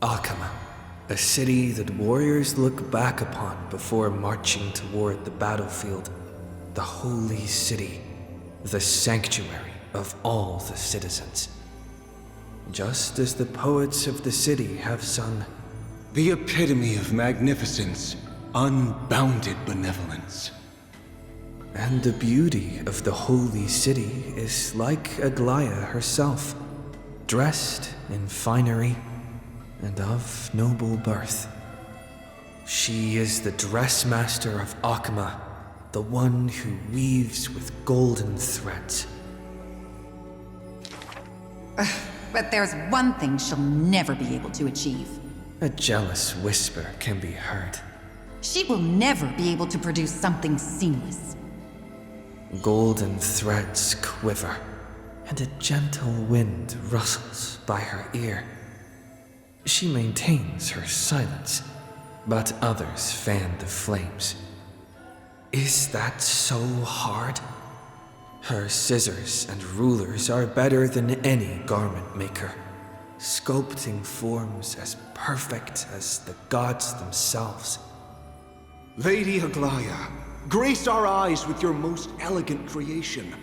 Akama, a city that warriors look back upon before marching toward the battlefield, the holy city, the sanctuary of all the citizens. Just as the poets of the city have sung, the epitome of magnificence, unbounded benevolence. And the beauty of the holy city is like Aglaya herself, dressed in finery and of noble birth. She is the dressmaster of Akama, the one who weaves with golden threads. But there's one thing she'll never be able to achieve. A jealous whisper can be heard. She will never be able to produce something seamless. Golden threads quiver, and a gentle wind rustles by her ear. She maintains her silence, but others fan the flames. Is that so hard? Her scissors and rulers are better than any garment maker, sculpting forms as perfect as the gods themselves. Lady Aglaya, grace our eyes with your most elegant creation.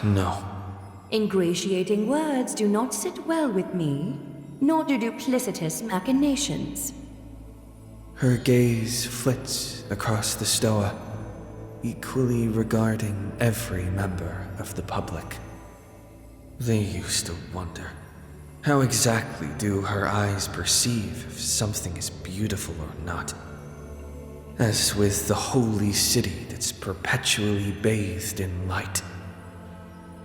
No. Ingratiating words do not sit well with me, nor do duplicitous machinations. Her gaze flits across the stoa, equally regarding every member of the public. They used to wonder, how exactly do her eyes perceive if something is beautiful or not? As with the holy city that's perpetually bathed in light.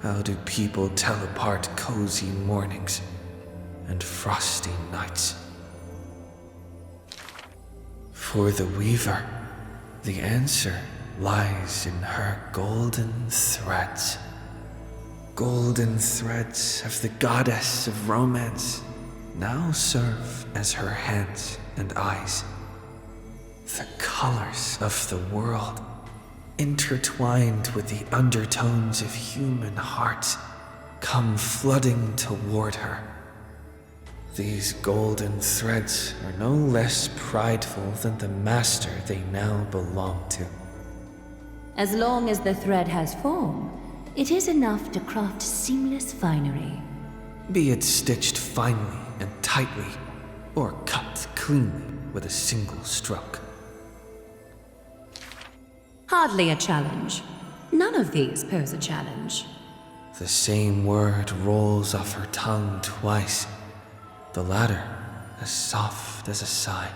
How do people tell apart cozy mornings and frosty nights? For the weaver, the answer lies in her golden threads. Golden threads of the goddess of romance now serve as her hands and eyes. The colors of the world, intertwined with the undertones of human hearts, come flooding toward her. These golden threads are no less prideful than the master they now belong to. As long as the thread has form, it is enough to craft seamless finery. Be it stitched finely and tightly, or cut cleanly with a single stroke. Hardly a challenge. None of these pose a challenge. The same word rolls off her tongue twice, the latter as soft as a sigh.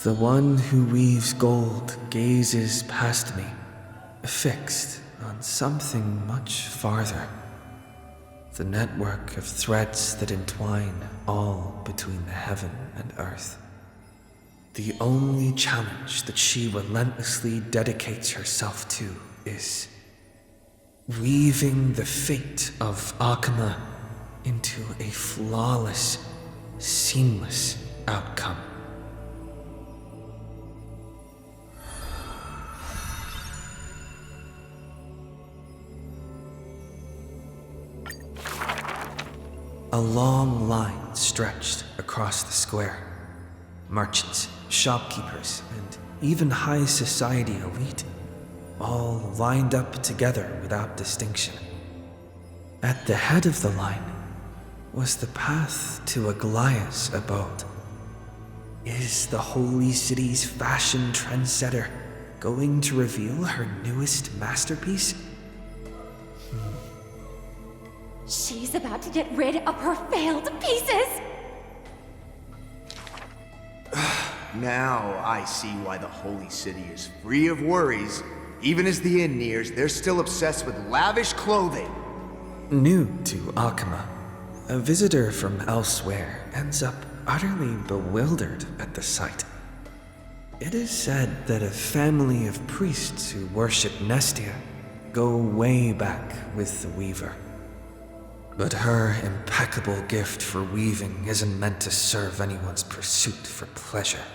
The one who weaves gold gazes past me, fixed on something much farther. The network of threads that entwine all between the heaven and earth. The only challenge that she relentlessly dedicates herself to is weaving the fate of Akama into a flawless, seamless outcome. A long line stretched across the square. Merchants, shopkeepers, and even high society elite, all lined up together without distinction. At the head of the line was the path to Aglaya's abode. Is the holy city's fashion trendsetter going to reveal her newest masterpiece? She's about to get rid of her failed pieces! Now I see why the holy city is free of worries. Even as the inn nears, they're still obsessed with lavish clothing. New to Akama, a visitor from elsewhere ends up utterly bewildered at the sight. It is said that a family of priests who worship Nestia go way back with the weaver. But her impeccable gift for weaving isn't meant to serve anyone's pursuit for pleasure.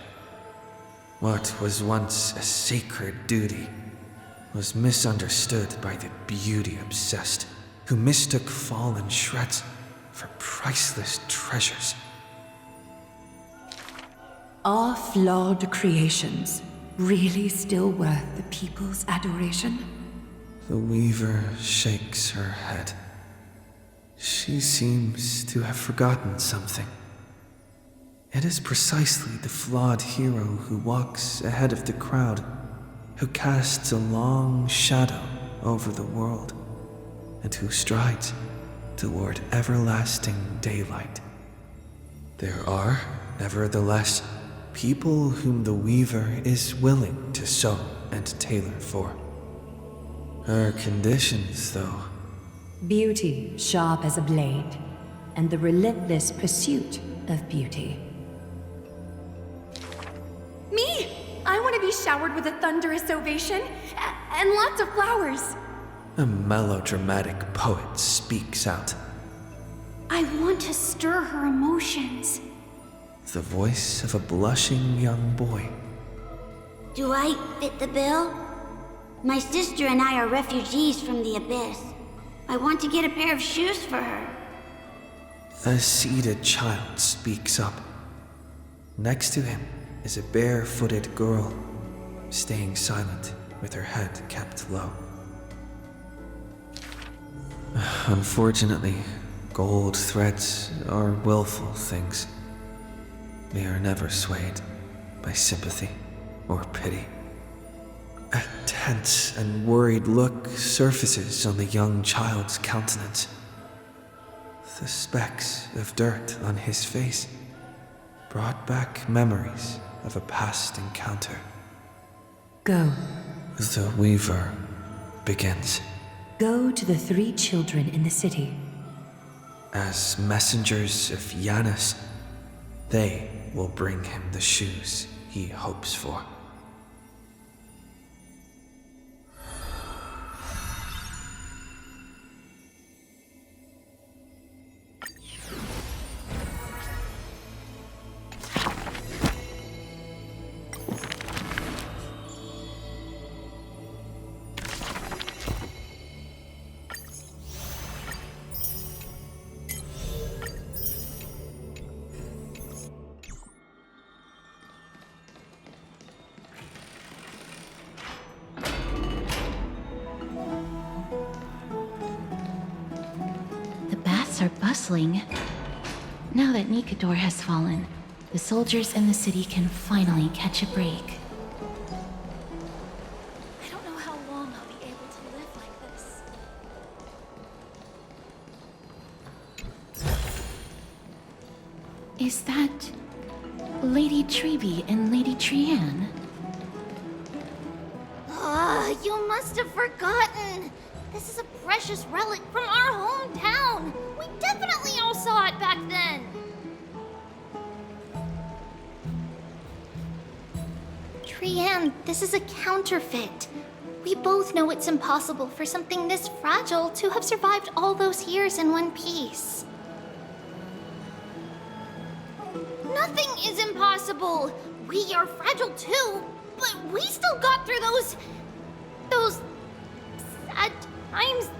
What was once a sacred duty was misunderstood by the beauty-obsessed, who mistook fallen shreds for priceless treasures. Are flawed creations really still worth the people's adoration? The weaver shakes her head. She seems to have forgotten something. It is precisely the flawed hero who walks ahead of the crowd, who casts a long shadow over the world, and who strides toward everlasting daylight. There are, nevertheless, people whom the weaver is willing to sew and tailor for. Her conditions, though. Beauty sharp as a blade, and the relentless pursuit of beauty. Me! I want to be showered with a thunderous ovation and lots of flowers. A melodramatic poet speaks out. I want to stir her emotions. The voice of a blushing young boy. Do I fit the bill? My sister and I are refugees from the Abyss. I want to get a pair of shoes for her. A seated child speaks up. Next to him is a bare-footed girl, staying silent with her head kept low. Unfortunately, gold threads are willful things. They are never swayed by sympathy or pity. A tense and worried look surfaces on the young child's countenance. The specks of dirt on his face brought back memories of a past encounter. Go. The weaver begins. Go to the 3 children in the city. As messengers of Janus, they will bring him the shoes he hopes for. Are bustling. Now that Nikador has fallen, the soldiers in the city can finally catch a break. I don't know how long I'll be able to live like this. Is that Lady Treby and Lady Trianne? You must have forgotten. This is a precious relic from our hometown. We definitely all saw it back then. Trianne, this is a counterfeit. We both know it's impossible for something this fragile to have survived all those years in one piece. Nothing is impossible. We are fragile too, but we still got through those sad times.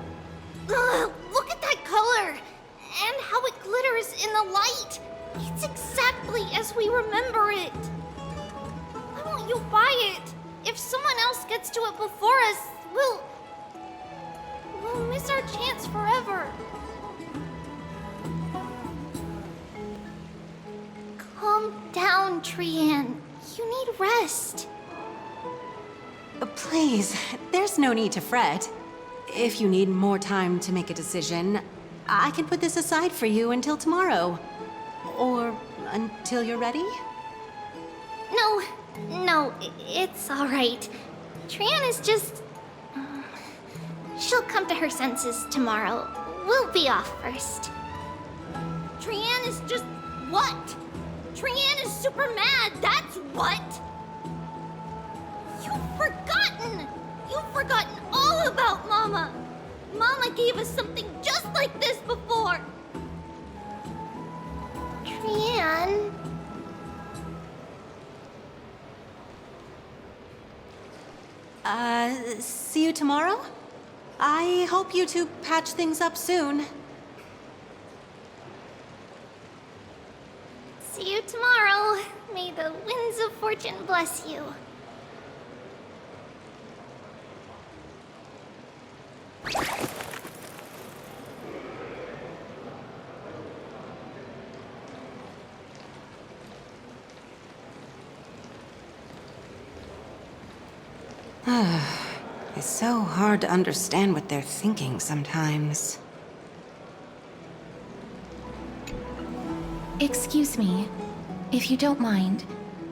Ugh, look at that color and how it glitters in the light. It's exactly as we remember it. Why won't you buy it? If someone else gets to it before us, we'll miss our chance forever. Calm down, Trianne. You need rest. Please, there's no need to fret. If you need more time to make a decision, I can put this aside for you until tomorrow. Or until you're ready? No, it's all right. Trianne is just... she'll come to her senses tomorrow. We'll be off first. Trianne is just... what? Trianne is super mad, that's what! You've forgotten all about Mama! Mama gave us something just like this before! Trianne... See you tomorrow? I hope you two patch things up soon. See you tomorrow. May the winds of fortune bless you. It's so hard to understand what they're thinking sometimes. Excuse me, if you don't mind,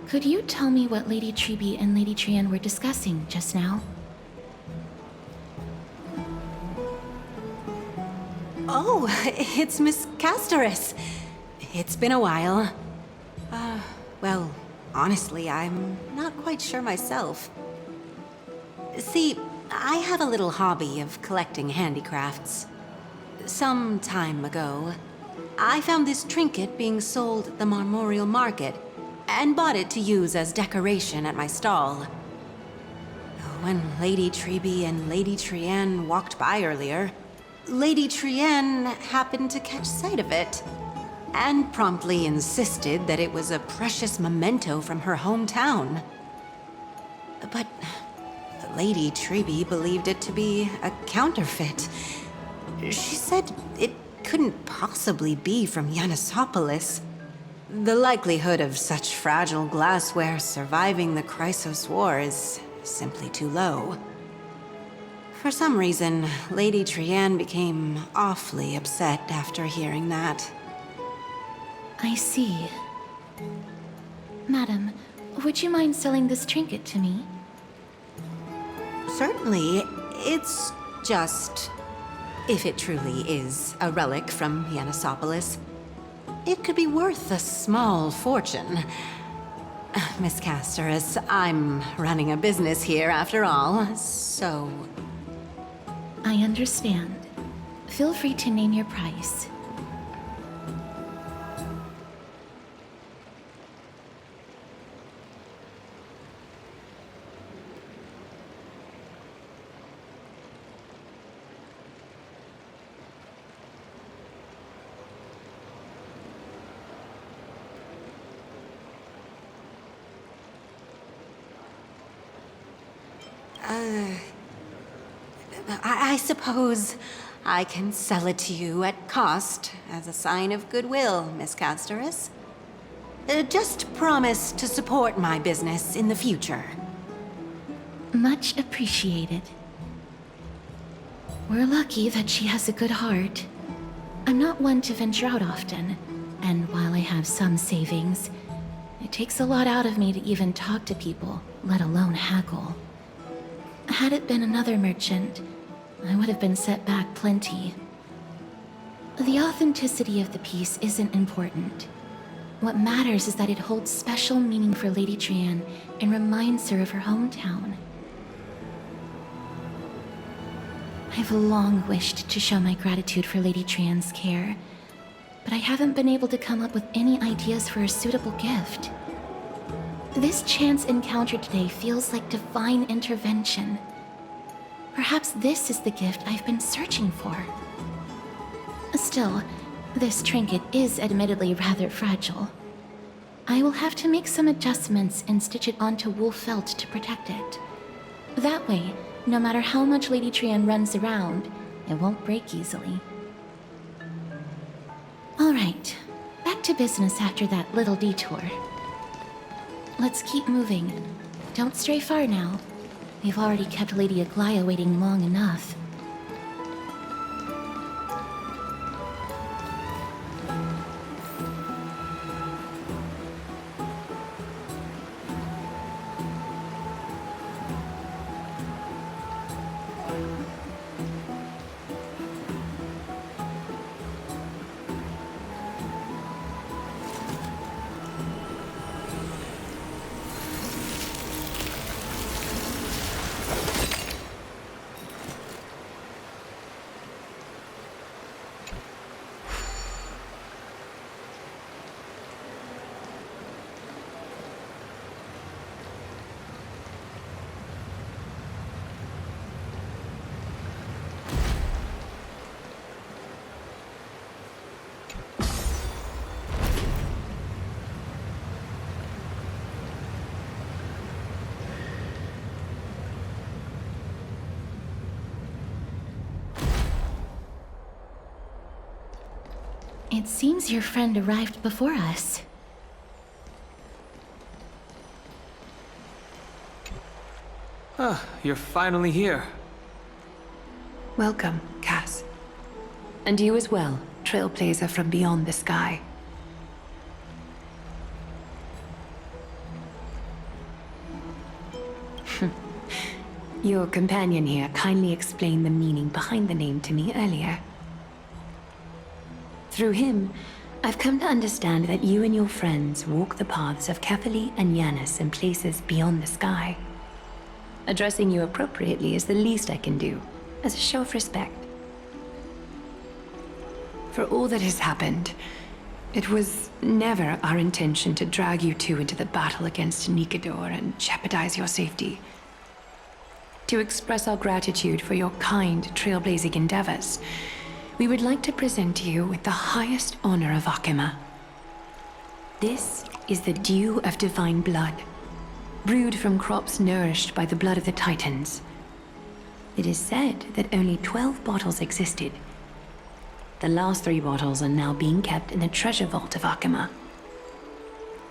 could you tell me what Lady Treby and Lady Trian were discussing just now? Oh, it's Miss Casterus. It's been a while. Well, honestly, I'm not quite sure myself. See, I have a little hobby of collecting handicrafts. Some time ago, I found this trinket being sold at the Marmorial Market and bought it to use as decoration at my stall. When Lady Treby and Lady Trian walked by earlier, Lady Trian happened to catch sight of it and promptly insisted that it was a precious memento from her hometown. But Lady Treby believed it to be a counterfeit. She said it couldn't possibly be from Yanisopolis. The likelihood of such fragile glassware surviving the Chrysos War is simply too low. For some reason, Lady Trian became awfully upset after hearing that. I see. Madam, would you mind selling this trinket to me? Certainly. It's just... if it truly is a relic from Yanisopolis, it could be worth a small fortune. Miss Casterus, I'm running a business here after all, so... I understand. Feel free to name your price. I suppose I can sell it to you at cost as a sign of goodwill, Miss Casterus. Just promise to support my business in the future. Much appreciated. We're lucky that she has a good heart. I'm not one to venture out often, and while I have some savings, it takes a lot out of me to even talk to people, let alone haggle. Had it been another merchant, I would have been set back plenty. The authenticity of the piece isn't important. What matters is that it holds special meaning for Lady Trian and reminds her of her hometown. I've long wished to show my gratitude for Lady Trian's care, but I haven't been able to come up with any ideas for a suitable gift. This chance encounter today feels like divine intervention. Perhaps this is the gift I've been searching for. Still, this trinket is admittedly rather fragile. I will have to make some adjustments and stitch it onto wool felt to protect it. That way, no matter how much Lady Trian runs around, it won't break easily. All right, back to business after that little detour. Let's keep moving. Don't stray far now. We've already kept Lady Aglaia waiting long enough. It seems your friend arrived before us. Ah, you're finally here. Welcome, Cass. And you as well, trailblazer from beyond the sky. Your companion here kindly explained the meaning behind the name to me earlier. Through him, I've come to understand that you and your friends walk the paths of Kefali and Yanis in places beyond the sky. Addressing you appropriately is the least I can do, as a show of respect. For all that has happened, it was never our intention to drag you two into the battle against Nikador and jeopardize your safety. To express our gratitude for your kind, trailblazing endeavors, we would like to present you with the highest honor of Akima. This is the Dew of Divine Blood, brewed from crops nourished by the blood of the Titans. It is said that only 12 bottles existed. The last 3 bottles are now being kept in the treasure vault of Akima.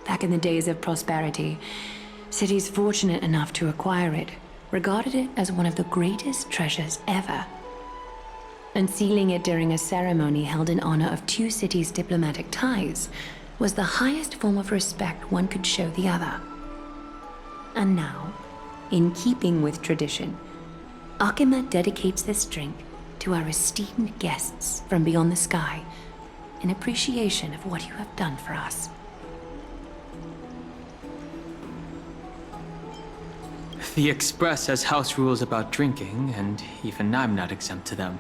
Back in the days of prosperity, cities fortunate enough to acquire it regarded it as one of the greatest treasures ever. Unsealing it during a ceremony held in honor of 2 cities' diplomatic ties was the highest form of respect one could show the other. And now, in keeping with tradition, Akima dedicates this drink to our esteemed guests from beyond the sky in appreciation of what you have done for us. The Express has house rules about drinking, and even I'm not exempt to them.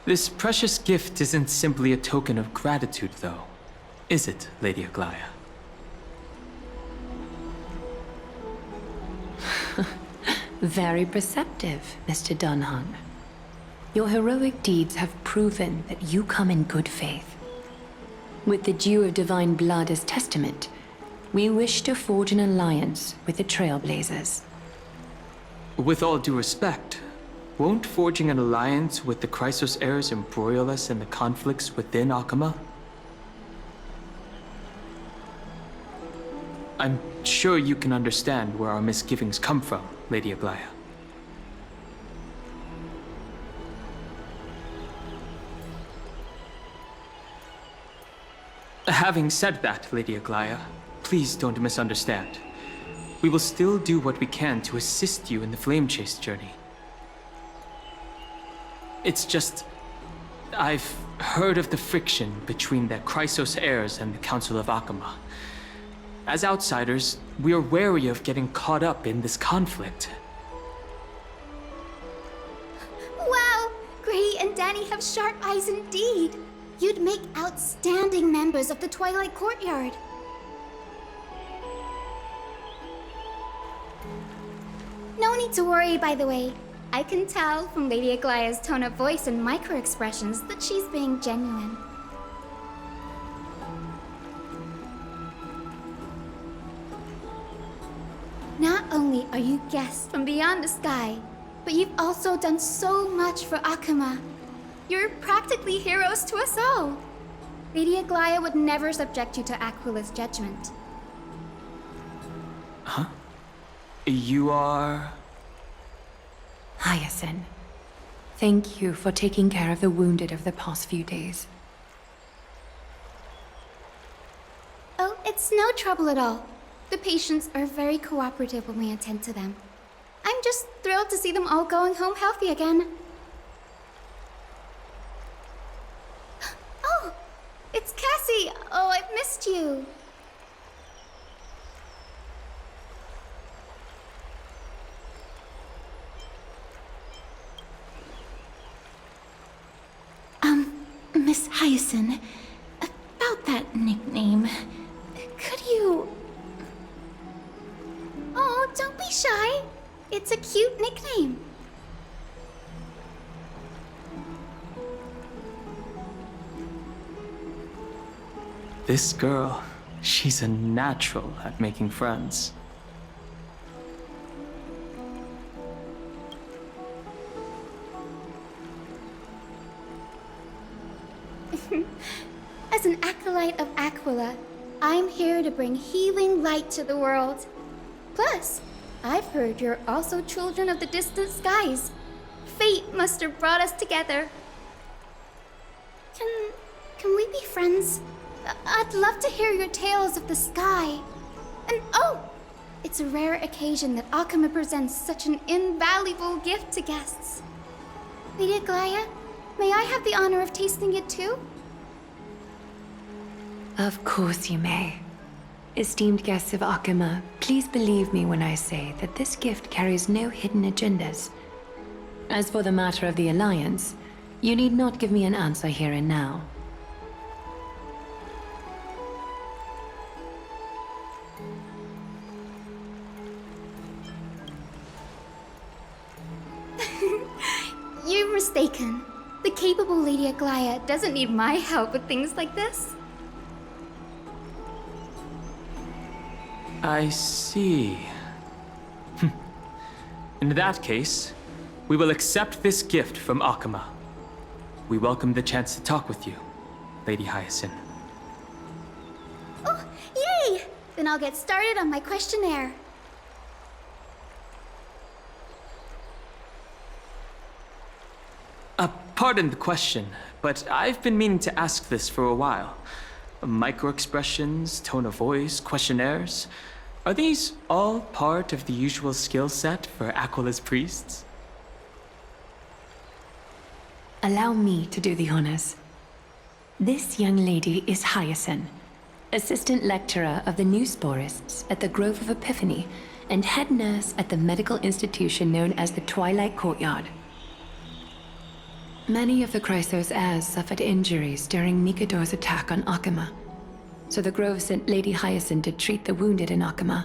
This precious gift isn't simply a token of gratitude, though, is it, Lady Aglaya? Very perceptive, Mr. Dunhun. Your heroic deeds have proven that you come in good faith. With the Dew of Divine Blood as testament, we wish to forge an alliance with the Trailblazers. With all due respect, won't forging an alliance with the Chrysos heirs embroil us in the conflicts within Akima? I'm sure you can understand where our misgivings come from, Lady Aglaya. Having said that, Lady Aglaya, please don't misunderstand. We will still do what we can to assist you in the Flame Chase journey. It's just, I've heard of the friction between the Chrysos heirs and the Council of Akima. As outsiders, we are wary of getting caught up in this conflict. Wow! Gray and Danny have sharp eyes indeed. You'd make outstanding members of the Twilight Courtyard. No need to worry, by the way. I can tell from Lady Aglaya's tone of voice and micro-expressions that she's being genuine. Not only are you guests from beyond the sky, but you've also done so much for Akima. You're practically heroes to us all. Lady Aglaya would never subject you to Aquila's judgment. Huh? You are... Hyacinth, thank you for taking care of the wounded of the past few days. Oh, it's no trouble at all. The patients are very cooperative when we attend to them. I'm just thrilled to see them all going home healthy again. Oh, it's Cassie! Oh, I've missed you. Miss Hyacinth, about that nickname, could you... Oh, don't be shy. It's a cute nickname. This girl, she's a natural at making friends. As an acolyte of Aquila, I'm here to bring healing light to the world. Plus, I've heard you're also children of the distant skies. Fate must have brought us together. Can we be friends? I'd love to hear your tales of the sky. And oh, it's a rare occasion that Akama presents such an invaluable gift to guests. Lady Aglaya, may I have the honor of tasting it too? Of course you may. Esteemed guests of Akama, please believe me when I say that this gift carries no hidden agendas. As for the matter of the Alliance, you need not give me an answer here and now. You're mistaken. The capable Lady Aglaya doesn't need my help with things like this. I see. In that case, we will accept this gift from Akama. We welcome the chance to talk with you, Lady Hyacinth. Oh, yay! Then I'll get started on my questionnaire. Pardon the question, but I've been meaning to ask this for a while. Micro-expressions, tone of voice, questionnaires, are these all part of the usual skill set for Aquila's priests? Allow me to do the honors. This young lady is Hyacinth, assistant lecturer of the new sporists at the Grove of Epiphany and head nurse at the medical institution known as the Twilight Courtyard. Many of the Chrysos heirs suffered injuries during Nikador's attack on Akama, so the Grove sent Lady Hyacinth to treat the wounded in Akama.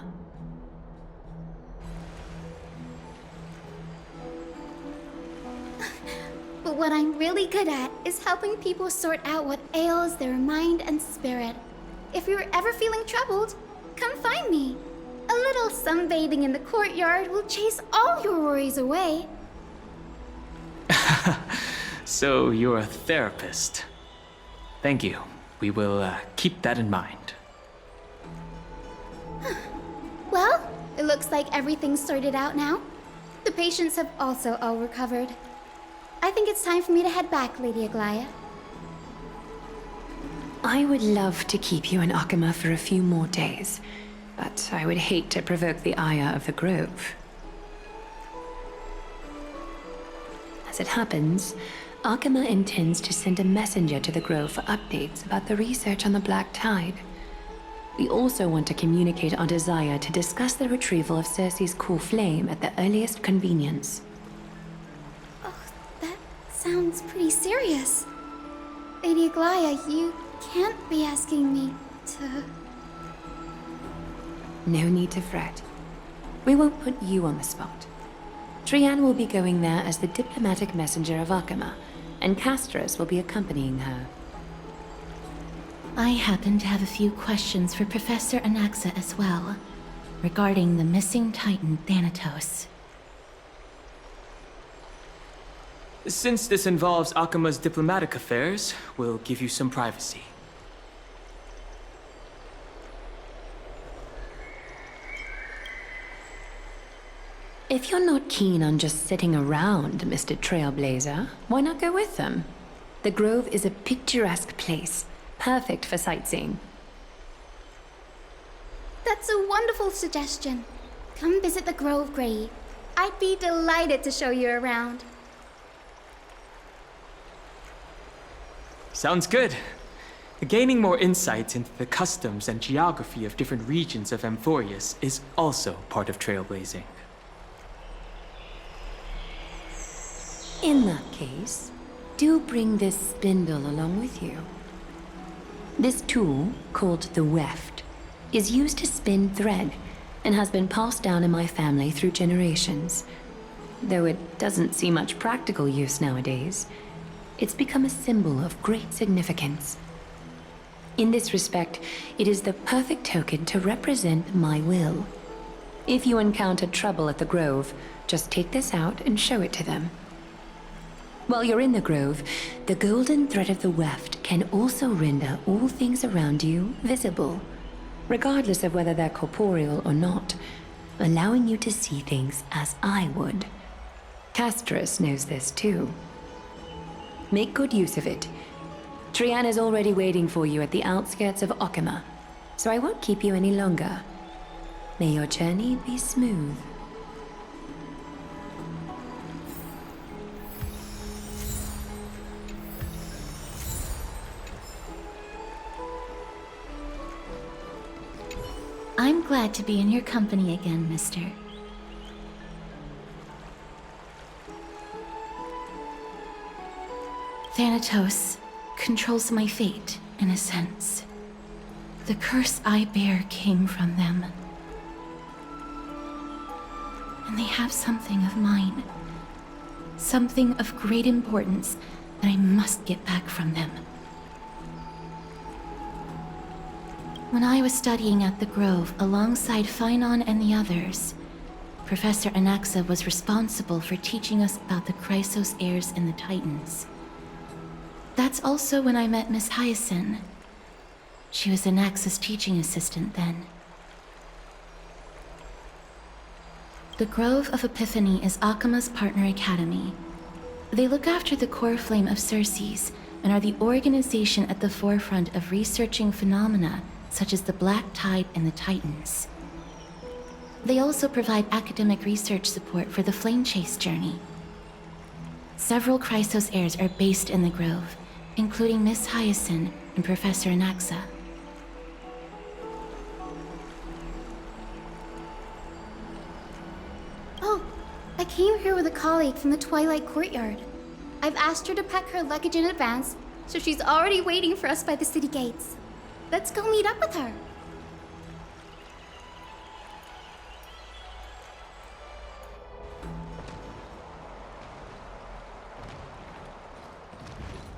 But what I'm really good at is helping people sort out what ails their mind and spirit. If you're ever feeling troubled, come find me. A little sunbathing in the courtyard will chase all your worries away. So you're a therapist. Thank you. We will keep that in mind. Well, it looks like everything's sorted out now. The patients have also all recovered. I think it's time for me to head back, Lady Aglaya. I would love to keep you in Akama for a few more days, but I would hate to provoke the ire of the Grove. As it happens, Akama intends to send a messenger to the Grove for updates about the research on the Black Tide. We also want to communicate our desire to discuss the retrieval of Circe's core flame at the earliest convenience. Oh, that sounds pretty serious. Lady Aglaya, you can't be asking me to... No need to fret. We won't put you on the spot. Trianne will be going there as the diplomatic messenger of Akama, and Castras will be accompanying her. I happen to have a few questions for Professor Anaxa as well, regarding the missing Titan Thanatos. Since this involves Akama's diplomatic affairs, we'll give you some privacy. If you're not keen on just sitting around, Mr. Trailblazer, why not go with them? The Grove is a picturesque place, perfect for sightseeing. That's a wonderful suggestion. Come visit the Grove, Grey. I'd be delighted to show you around. Sounds good. Gaining more insight into the customs and geography of different regions of Amphorius is also part of trailblazing. In that case, do bring this spindle along with you. This tool, called the weft, is used to spin thread and has been passed down in my family through generations. Though it doesn't see much practical use nowadays, it's become a symbol of great significance. In this respect, it is the perfect token to represent my will. If you encounter trouble at the Grove, just take this out and show it to them. While you're in the grove, the golden thread of the weft can also render all things around you visible, regardless of whether they're corporeal or not, allowing you to see things as I would. Castris knows this too. Make good use of it. Trian is already waiting for you at the outskirts of Okima, so I won't keep you any longer. May your journey be smooth. I'm glad to be in your company again, mister. Thanatos controls my fate, in a sense. The curse I bear came from them. And they have something of mine. Something of great importance that I must get back from them. When I was studying at the Grove alongside Phynon and the others, Professor Anaxa was responsible for teaching us about the Chrysos heirs and the Titans. That's also when I met Miss Hyacinth. She was Anaxa's teaching assistant then. The Grove of Epiphany is Akima's partner academy. They look after the core flame of Circes and are the organization at the forefront of researching phenomena such as the Black Tide and the Titans. They also provide academic research support for the Flame Chase journey. Several Chrysos heirs are based in the Grove, including Miss Hyacinth and Professor Anaxa. Oh, I came here with a colleague from the Twilight Courtyard. I've asked her to pack her luggage in advance, so she's already waiting for us by the city gates. Let's go meet up with her.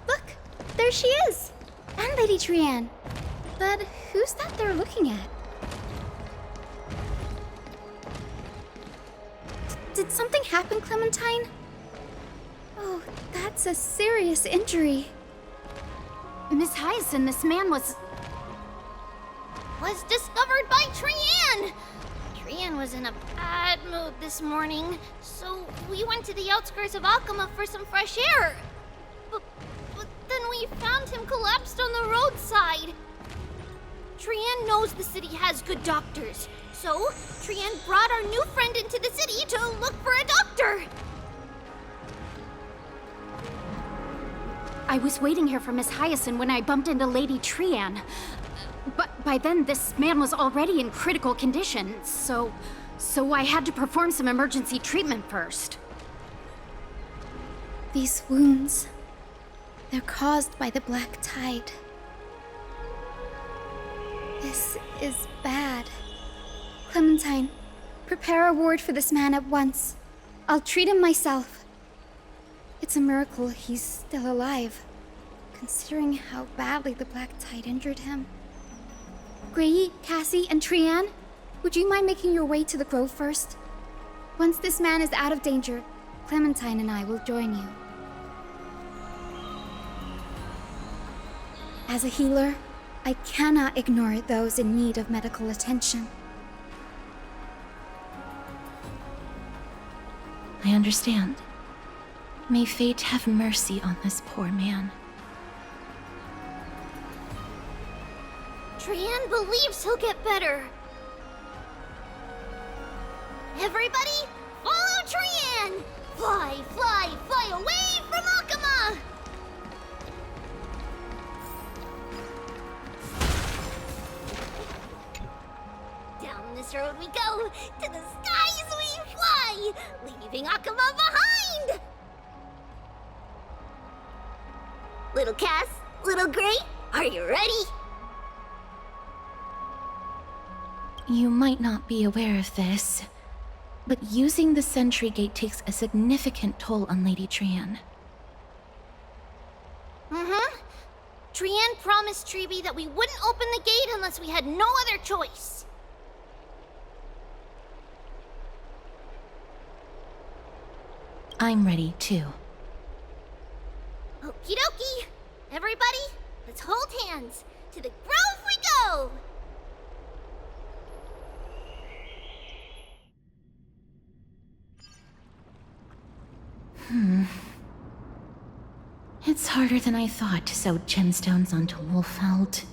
Look, there she is! And Lady Trian. But who's that they're looking at? Did something happen, Clementine? Oh, that's a serious injury. Miss Hyacinth, this man was discovered by Trian! Trian was in a bad mood this morning, so we went to the outskirts of Okima for some fresh air. But then we found him collapsed on the roadside. Trian knows the city has good doctors, so Trian brought our new friend into the city to look for a doctor. I was waiting here for Miss Hyacinth when I bumped into Lady Trian. But by then, this man was already in critical condition, so I had to perform some emergency treatment first. These wounds, they're caused by the Black Tide. This is bad. Clementine, prepare a ward for this man at once. I'll treat him myself. It's a miracle he's still alive, considering how badly the Black Tide injured him. Gray, Cassie, and Trian, would you mind making your way to the Grove first? Once this man is out of danger, Clementine and I will join you. As a healer, I cannot ignore those in need of medical attention. I understand. May fate have mercy on this poor man. Trian believes he'll get better. Everybody, follow Trian! Fly, fly, fly away from Okima! Down this road we go, to the skies we fly, leaving Okima behind! Little Cass, little Gray, are you ready? You might not be aware of this, but using the sentry gate takes a significant toll on Lady Trian. Trian promised Treeby that we wouldn't open the gate unless we had no other choice. I'm ready, too. Everybody, let's hold hands. To the grove we go! It's harder than I thought to sew gemstones onto wool felt.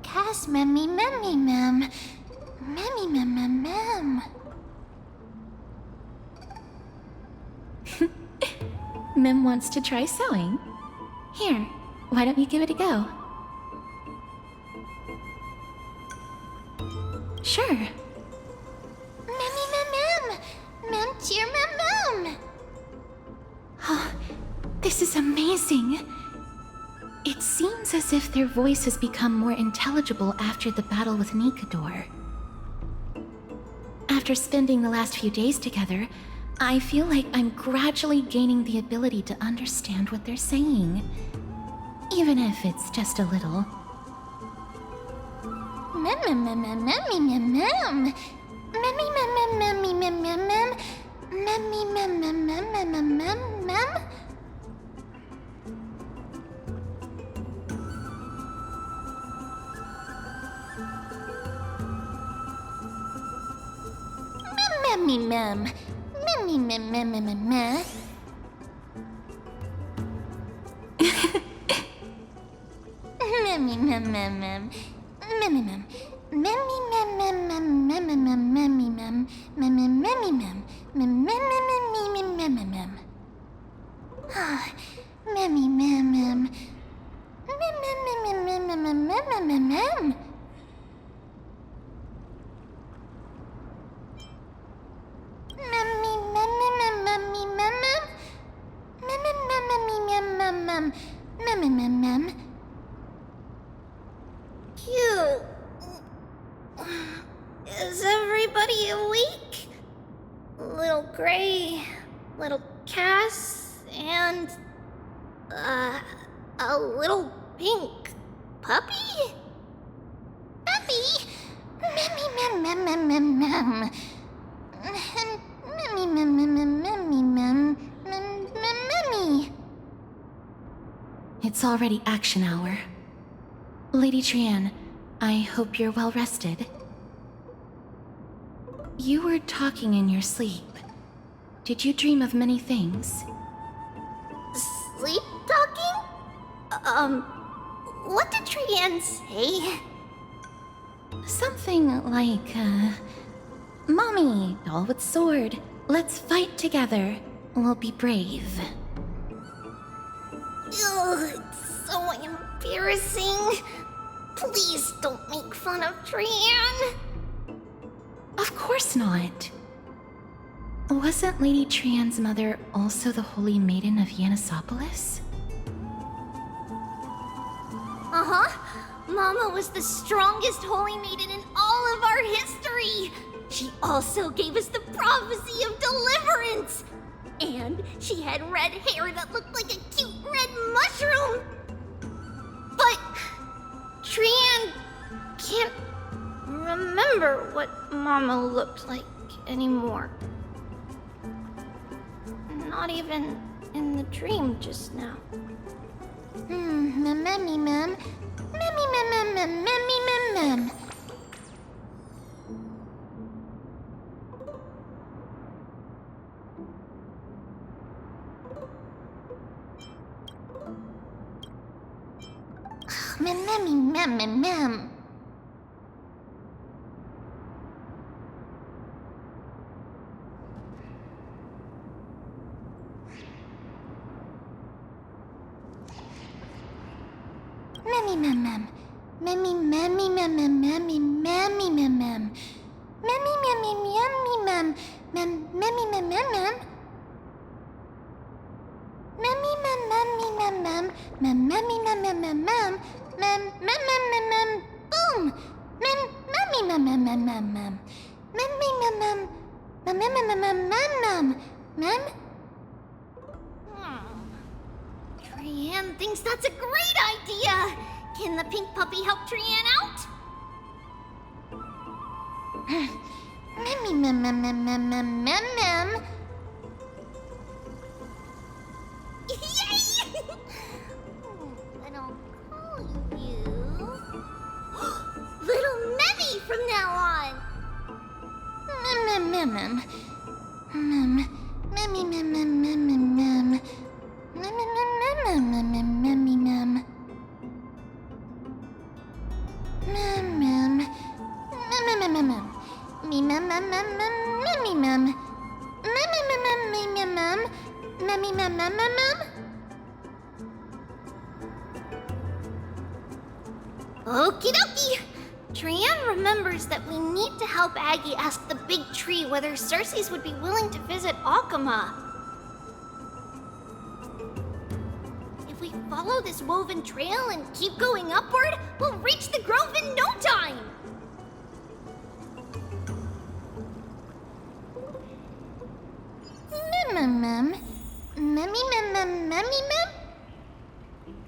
Cass, memmy, memmy, mem. Memmy, mem, mem, mem. Mem wants to try sewing. Here, why don't you give it a go? Sure. Memmy, mem, mem. Mem, cheer, mem, mem. Oh, this is amazing. It seems as if their voice has become more intelligible after the battle with Nikador. After spending the last few days together, I feel like I'm gradually gaining the ability to understand what they're saying. Even if it's just a little. Mem, mem, mem, mem, memmy, mem, mem. Memmy, mem, mem, memmy, mem, mem, mem. Memmy, mem, mem, mem, mem, mem, mem, mem. Memmy, mem. Memmy, mem, mem, mem, mem, mem. Memmy, mem, mem, mem. Memmy, mem. Memmy, mem, mem, mem, memmy, mem, memmy, mem. Memmy, memmy, mem. Mem, mem, mem, mem, mem, mem, mem. Ah, memmy, mem, mem. Mem, mem, mem, mem, mem, mem, mem, mem, mem. Is everybody awake? Little Gray, little Cass, and a little pink puppy? Puppy? Memmy, mem, mem, mem, mem, mem. Memmy, mem, mem, mem, memmy, mem, mem, mem, memmy. It's already action hour. Lady Trian, I hope you're well rested. You were talking in your sleep. Did you dream of many things? Sleep talking? What did Trian say? Something like, Mommy, doll with sword, let's fight together. We'll be brave. Ugh, it's so embarrassing. Please don't make fun of Trian. Of course not. Wasn't Lady Trian's mother also the Holy Maiden of Yanisopolis? Uh-huh. Mama was the strongest Holy Maiden in all of our history. She also gave us the prophecy of deliverance. And she had red hair that looked like a cute red mushroom. But Trian can't remember what Mama looked like anymore. Not even in the dream just now. Memmy, mem. Memmy, mem, mem, mem, memmy, mem, mem. Memmy, mem, mem, mem. Memmy, mem, mem. Memmy, memmy, mem, mem, memmy, memmy, mem, mem. Memmy, memmy, memmy, mem. Memmy, mem, mem, mem. Memmy, mem, memmy, mem, mem. Memmy, mem, mem, mem, mem. Mem. Boom. Memmy, mem, mem, mem, mem, mem. Memmy, mem, mem. Mem. Trian thinks that's a great idea! Can the pink puppy help Trian out? Memmy, mem. Okie dokie! Trian remembers that we need to help Aggie ask the big tree whether Circes would be willing to visit Akama. If we follow this woven trail and keep going upward, we'll reach the grove in no time!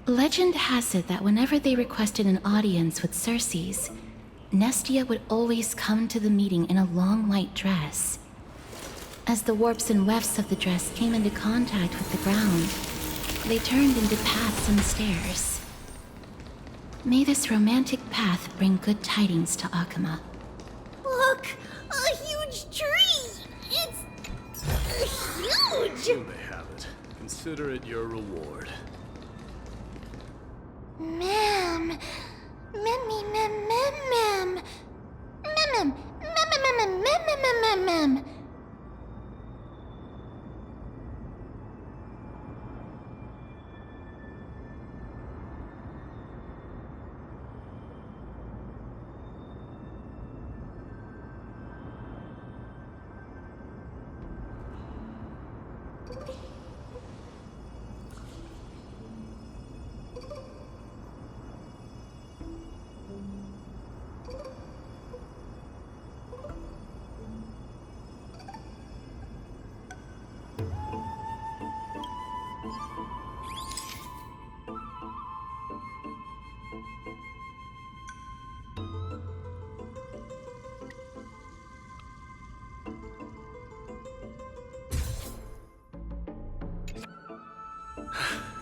Legend has it that whenever they requested an audience with Circes, Nestia would always come to the meeting in a long white dress. As the warps and wefts of the dress came into contact with the ground, they turned into paths and stairs. May this romantic path bring good tidings to Akama. Look! A huge tree! It's... huge! You may have it. Consider it your reward. Ma'am.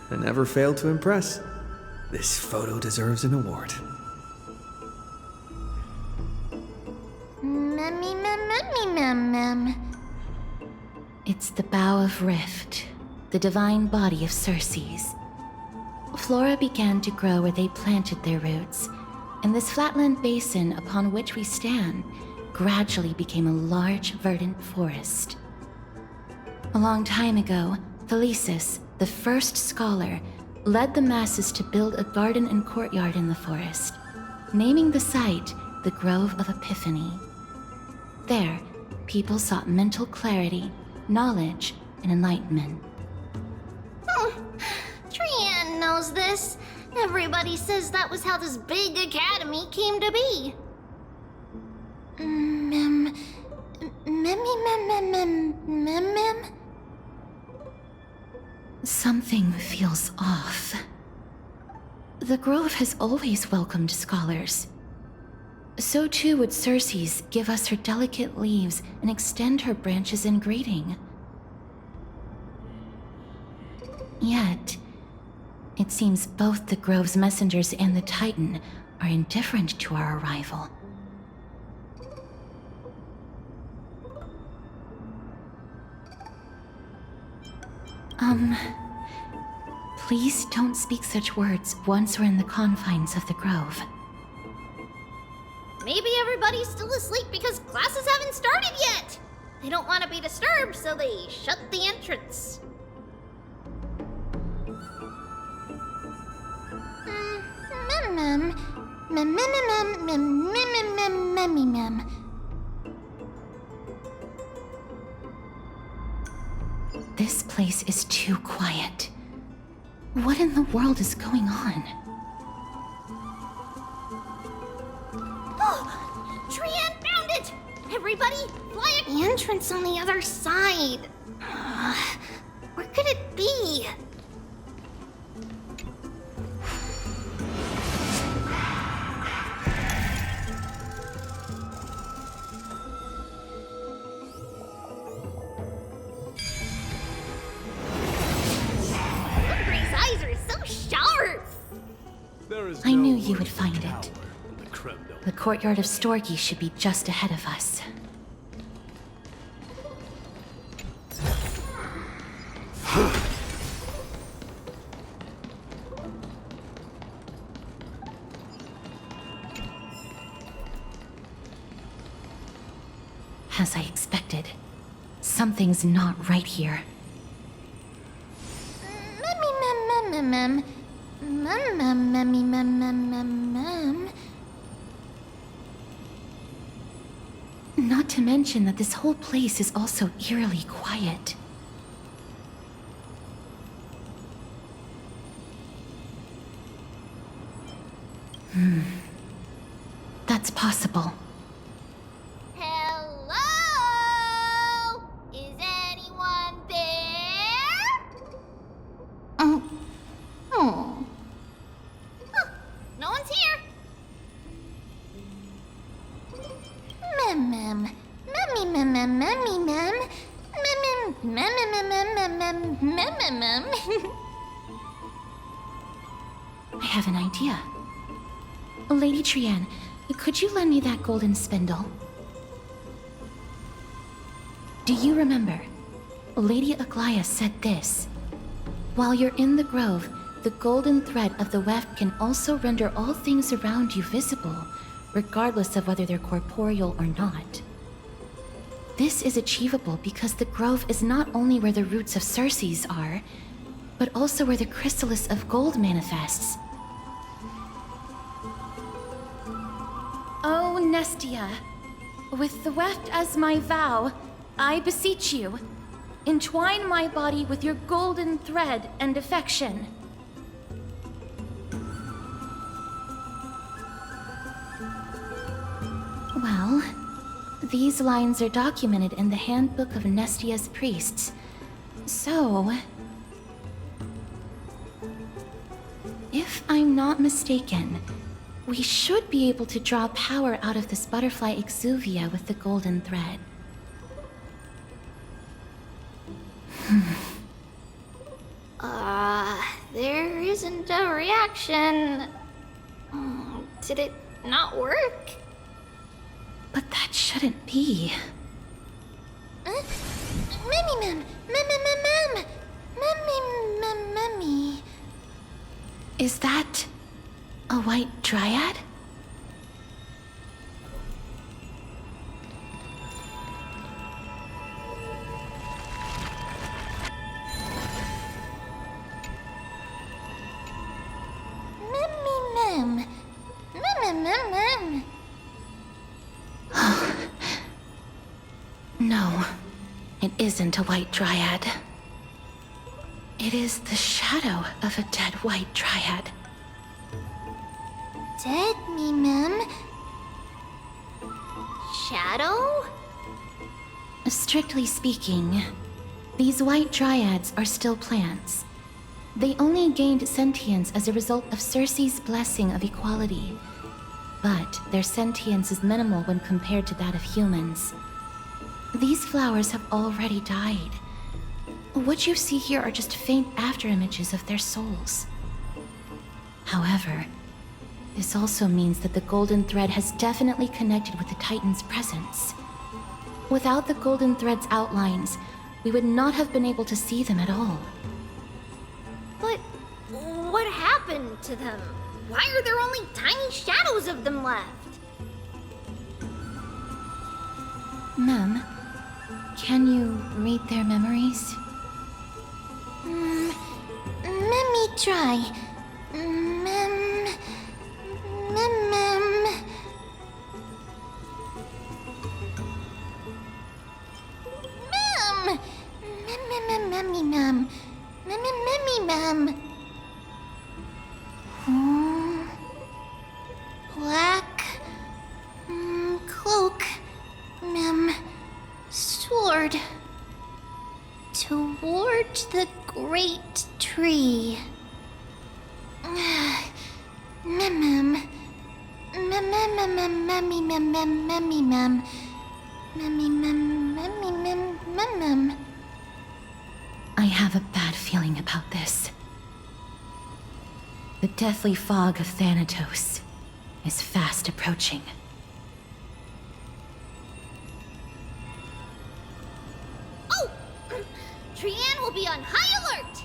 I never failed to impress. This photo deserves an award. It's the Bough of Rift, the divine body of Circes. Flora began to grow where they planted their roots, and this flatland basin upon which we stand gradually became a large, verdant forest. A long time ago, Thelesis, the first scholar, led the masses to build a garden and courtyard in the forest, naming the site the Grove of Epiphany. There, people sought mental clarity, knowledge, and enlightenment. Trian knows this. Everybody says that was how this big academy came to be. Something feels off. The Grove has always welcomed scholars. So too would Circes give us her delicate leaves and extend her branches in greeting. Yet, it seems both the Grove's messengers and the Titan are indifferent to our arrival. Please don't speak such words once we're in the confines of the Grove. Maybe everybody's still asleep because classes haven't started yet. They don't want to be disturbed, so they shut the entrance. This place is too quiet. What in the world is going on? Oh! Trian found it! Everybody, fly at the entrance on the other side. Where could it be? I knew you would find it. The courtyard of Storky should be just ahead of us. As I expected, something's not right here. Not to mention that this whole place is also eerily quiet. That's possible. Hello? Is anyone there? Huh, no one's here. I have an idea. Lady Trian, could you lend me that golden spindle? Do you remember? Lady Aglaya said this. While you're in the grove, the golden thread of the weft can also render all things around you visible, regardless of whether they're corporeal or not. This is achievable because the grove is not only where the roots of Circes are, but also where the chrysalis of gold manifests. Oh, Nestia, with the weft as my vow, I beseech you, entwine my body with your golden thread and affection. Well, these lines are documented in the Handbook of Nestia's Priests. So, if I'm not mistaken, we should be able to draw power out of this butterfly exuvia with the golden thread. There isn't a reaction. Did it not work? But that shouldn't be. Mummy. Is that a white dryad? No, it isn't a white dryad. It is the shadow of a dead white dryad. Dead me, ma'am. Shadow? Strictly speaking, these white dryads are still plants. They only gained sentience as a result of Circe's blessing of equality. But their sentience is minimal when compared to that of humans. These flowers have already died. What you see here are just faint afterimages of their souls. However, this also means that the golden thread has definitely connected with the Titan's presence. Without the golden thread's outlines, we would not have been able to see them at all. But what happened to them? Why are there only tiny shadows of them left? Ma'am, can you read their memories? Let me try. Black cloak, sword towards the great tree. I have a bad feeling about this. The deathly fog of Thanatos is fast approaching. Oh! Trian will be on high alert!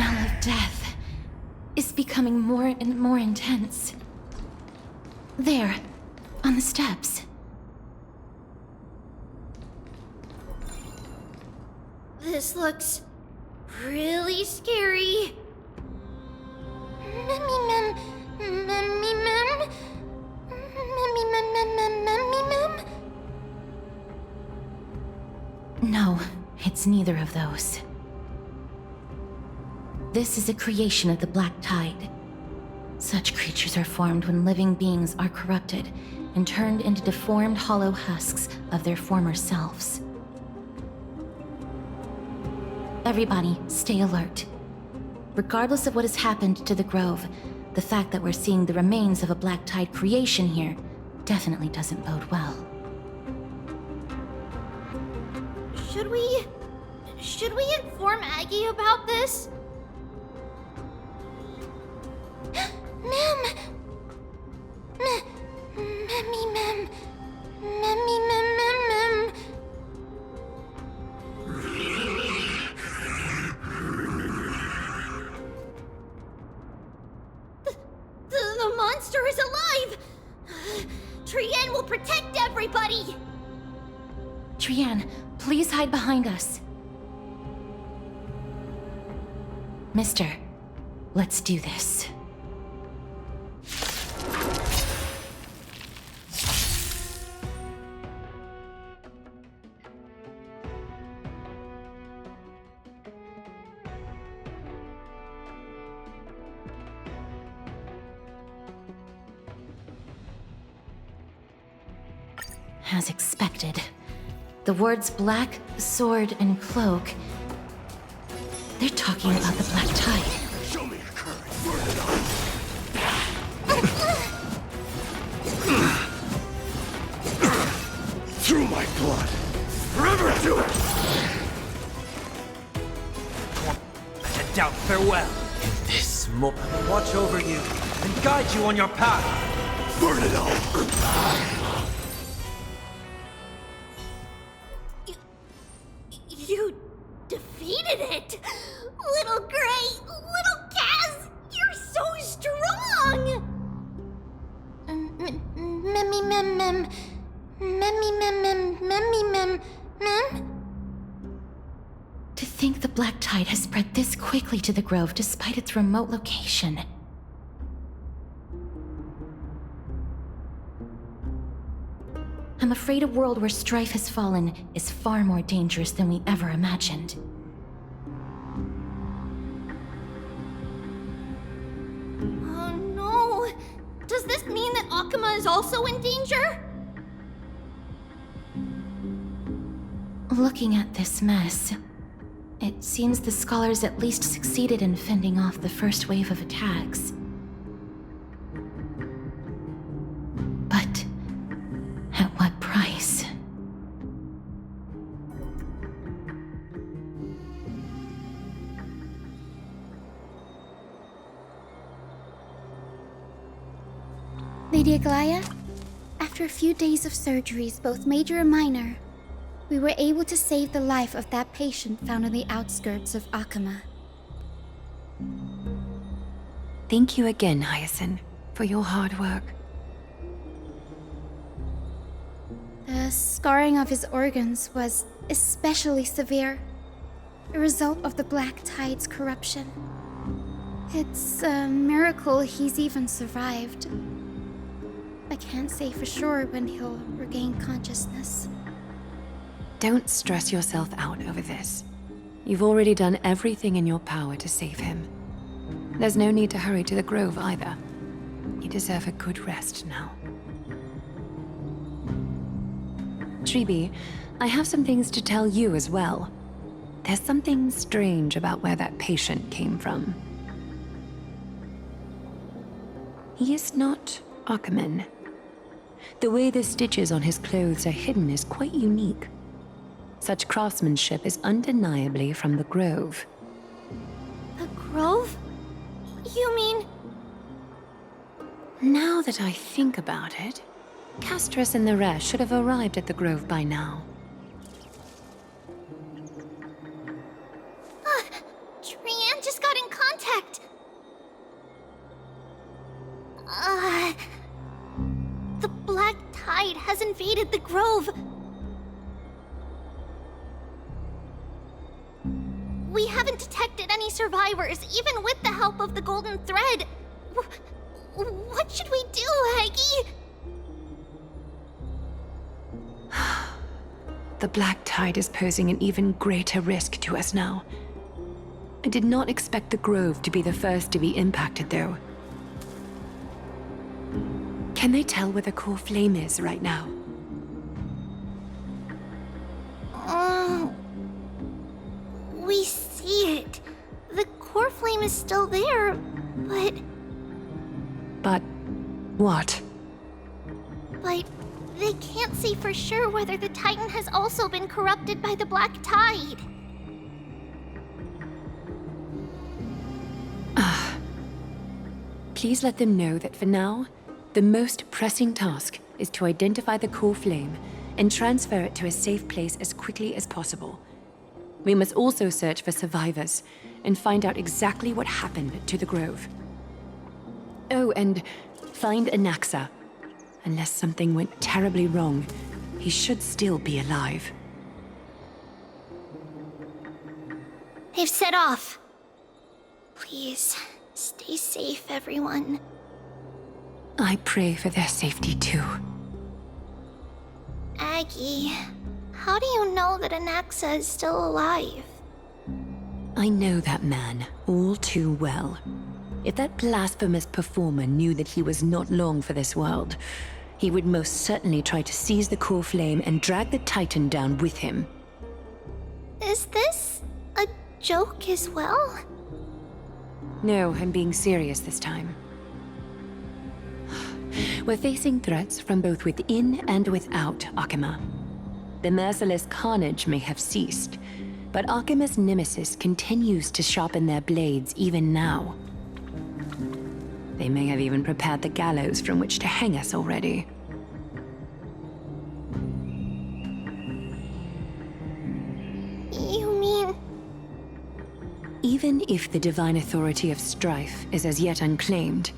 smell of death is becoming more and more intense. There, on the steps. This looks really scary. Mem. No, it's neither of those. This is a creation of the Black Tide. Such creatures are formed when living beings are corrupted and turned into deformed hollow husks of their former selves. Everybody, stay alert. Regardless of what has happened to the Grove, the fact that we're seeing the remains of a Black Tide creation here definitely doesn't bode well. Should we inform Aggie about this? Mem. The monster is alive! Trienne will protect everybody! Trienne, please hide behind us. Mister, let's do this. As expected, the words black, sword, and cloak, they're talking about the Black Tide. Show me your courage. Burn it up. Through my blood. Forever to it! Let a doubt farewell. In this moment. Watch over you and guide you on your path. Burn it all! You defeated it! Little Gray! Little Kaz! You're so strong! To think the Black Tide has spread this quickly to the Grove despite its remote location. I'm afraid a world where strife has fallen is far more dangerous than we ever imagined. Oh no! Does this mean that Akuma is also in danger? Looking at this mess, it seems the scholars at least succeeded in fending off the first wave of attacks. But at what price? Lady Aglaya, after a few days of surgeries, both major and minor, we were able to save the life of that patient found on the outskirts of Akuma. Thank you again, Hyacinth, for your hard work. The scarring of his organs was especially severe, a result of the Black Tide's corruption. It's a miracle he's even survived. I can't say for sure when he'll regain consciousness. Don't stress yourself out over this. You've already done everything in your power to save him. There's no need to hurry to the Grove either. You deserve a good rest now. Tribi, I have some things to tell you as well. There's something strange about where that patient came from. He is not Akuman. The way the stitches on his clothes are hidden is quite unique. Such craftsmanship is undeniably from the Grove. The Grove? You mean... Now that I think about it, Castris and the rest should have arrived at the Grove by now. Trienne just got in contact has invaded the grove. We haven't detected any survivors, even with the help of the Golden Thread. What should we do, Aggie? The black tide is posing an even greater risk to us now. I did not expect the grove to be the first to be impacted, though. Can they tell where the core flame is right now? We see it. The core flame is still there, but... But what? But they can't say for sure whether the Titan has also been corrupted by the black tide. Please let them know that for now, the most pressing task is to identify the core flame and transfer it to a safe place as quickly as possible. We must also search for survivors and find out exactly what happened to the grove. Oh, and find Anaxa. Unless something went terribly wrong, he should still be alive. They've set off. Please, stay safe, everyone. I pray for their safety too. Aggie, how do you know that Anaxa is still alive? I know that man all too well. If that blasphemous performer knew that he was not long for this world, he would most certainly try to seize the core flame and drag the Titan down with him. Is this a joke as well? No, I'm being serious this time. We're facing threats from both within and without Akima. The merciless carnage may have ceased, but Akima's nemesis continues to sharpen their blades even now. They may have even prepared the gallows from which to hang us already. You mean... Even if the divine authority of strife is as yet unclaimed,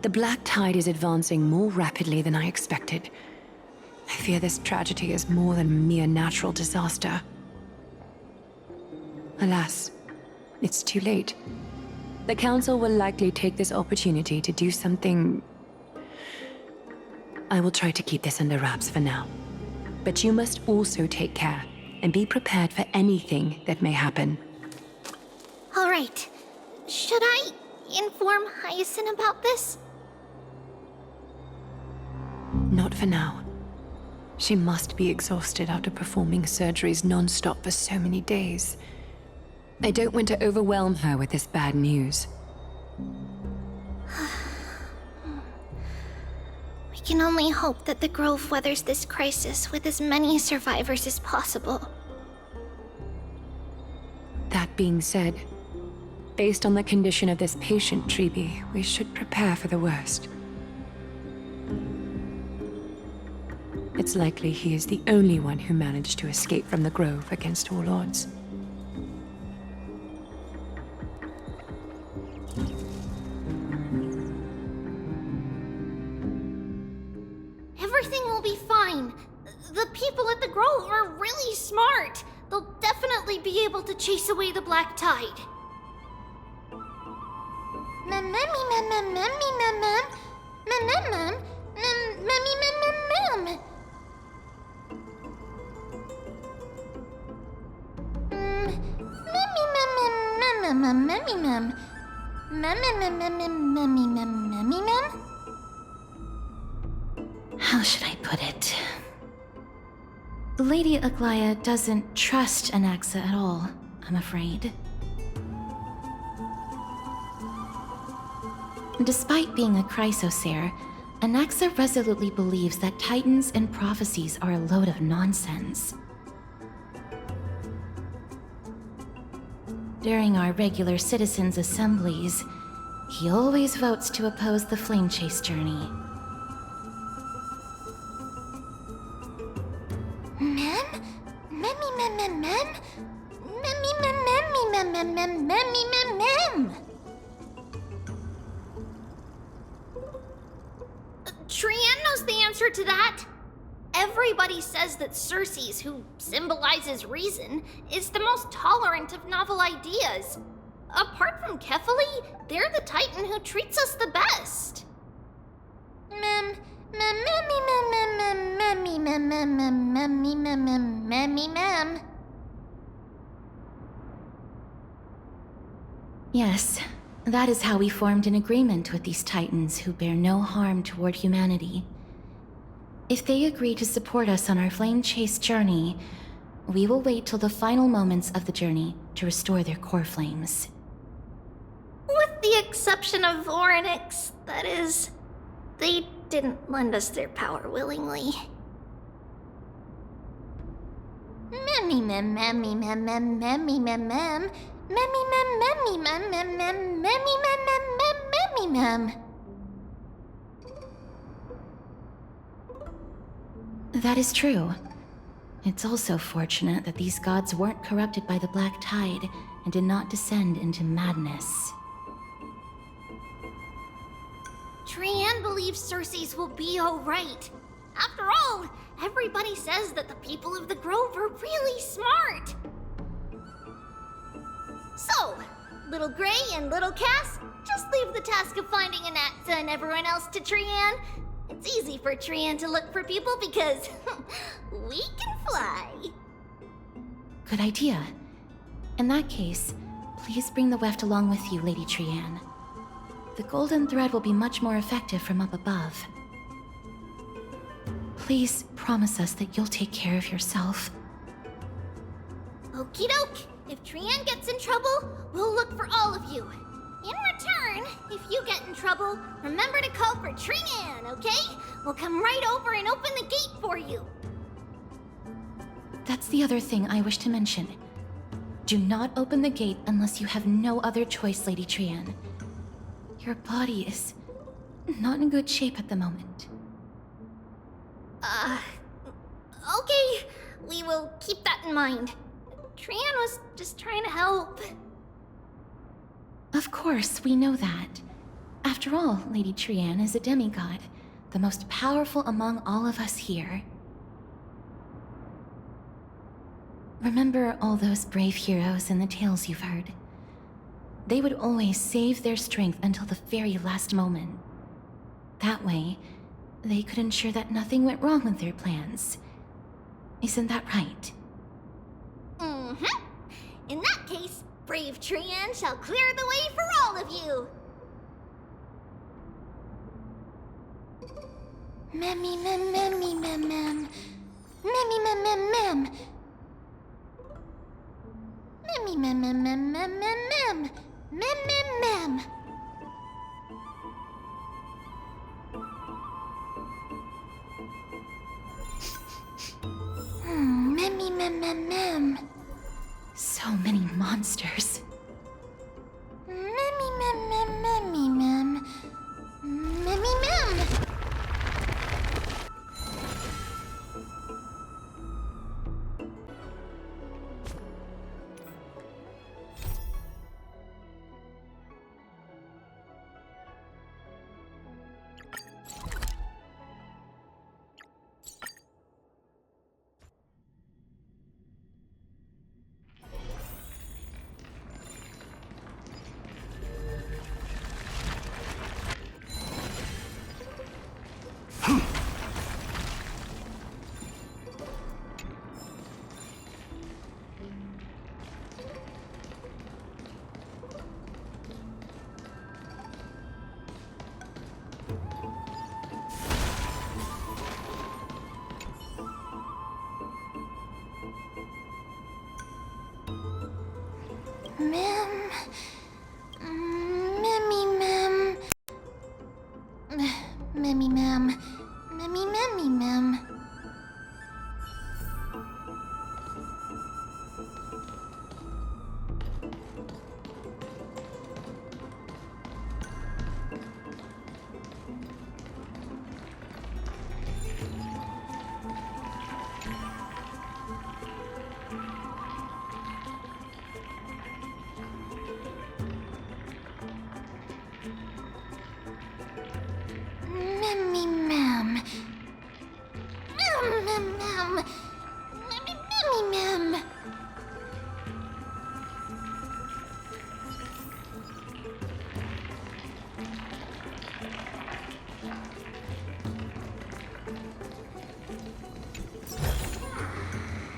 the black tide is advancing more rapidly than I expected. I fear this tragedy is more than a mere natural disaster. Alas, it's too late. The Council will likely take this opportunity to do something... I will try to keep this under wraps for now. But you must also take care and be prepared for anything that may happen. All right. Should I inform Hyacinth about this? Not for now. She must be exhausted after performing surgeries non-stop for so many days. I don't want to overwhelm her with this bad news. We can only hope that the Grove weathers this crisis with as many survivors as possible. That being said, based on the condition of this patient, Treeby, we should prepare for the worst. It's likely he is the only one who managed to escape from the Grove against all odds. Everything will be fine. The people at the Grove are really smart. They'll definitely be able to chase away the black tide. How should I put it? Lady Aglaya doesn't trust Anaxa at all, I'm afraid. Despite being a chrysosaur, Anaxa resolutely believes that titans and prophecies are a load of nonsense. During our regular citizens' assemblies, he always votes to oppose the flame chase journey. Trian knows the answer to that. everybody says that Circes, who symbolizes reason, is the most tolerant of novel ideas. Apart from Kefali, they're the Titan who treats us the best. Yes, that is how we formed an agreement with these Titans who bear no harm toward humanity. If they agree to support us on our flame chase journey, we will wait till the final moments of the journey to restore their core flames. With the exception of Orynyx, that is. They didn't lend us their power willingly. That is true. It's also fortunate that these gods weren't corrupted by the Black Tide and did not descend into madness. Trian believes Circes will be alright. After all, everybody says that the people of the Grove are really smart. So, Little Gray and Little Cass, just leave the task of finding Anaxa and everyone else to Trian. It's easy for Trian to look for people because we can fly. Good idea. In that case, please bring the weft along with you, Lady Trian. The golden thread will be much more effective from up above. Please promise us that you'll take care of yourself. Okie doke. If Trian gets in trouble, we'll look for all of you. In return, if you get in trouble, remember to call for Trian, okay? We'll come right over and open the gate for you. That's the other thing I wish to mention. Do not open the gate unless you have no other choice, Lady Trian. Your body is not in good shape at the moment. Okay. We will keep that in mind. Trian was just trying to help. Of course, we know that. After all, Lady Trian is a demigod, the most powerful among all of us here. Remember all those brave heroes in the tales you've heard? They would always save their strength until the very last moment. That way, they could ensure that nothing went wrong with their plans. Isn't that right? Mm-hmm. In that case, brave Trian shall clear the way for all of you. Memmy mem memmy mem mem. Memmy mem mem mem. Memmy mem mem mem mem mem mem. Mem mem mem. Memmy mem mem mem. So many monsters. Memmy mem mem memmy mem. Memmy mem. Mem. Memmy mem. Memmy mem.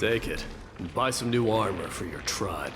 Take it, and buy some new armor for your tribe.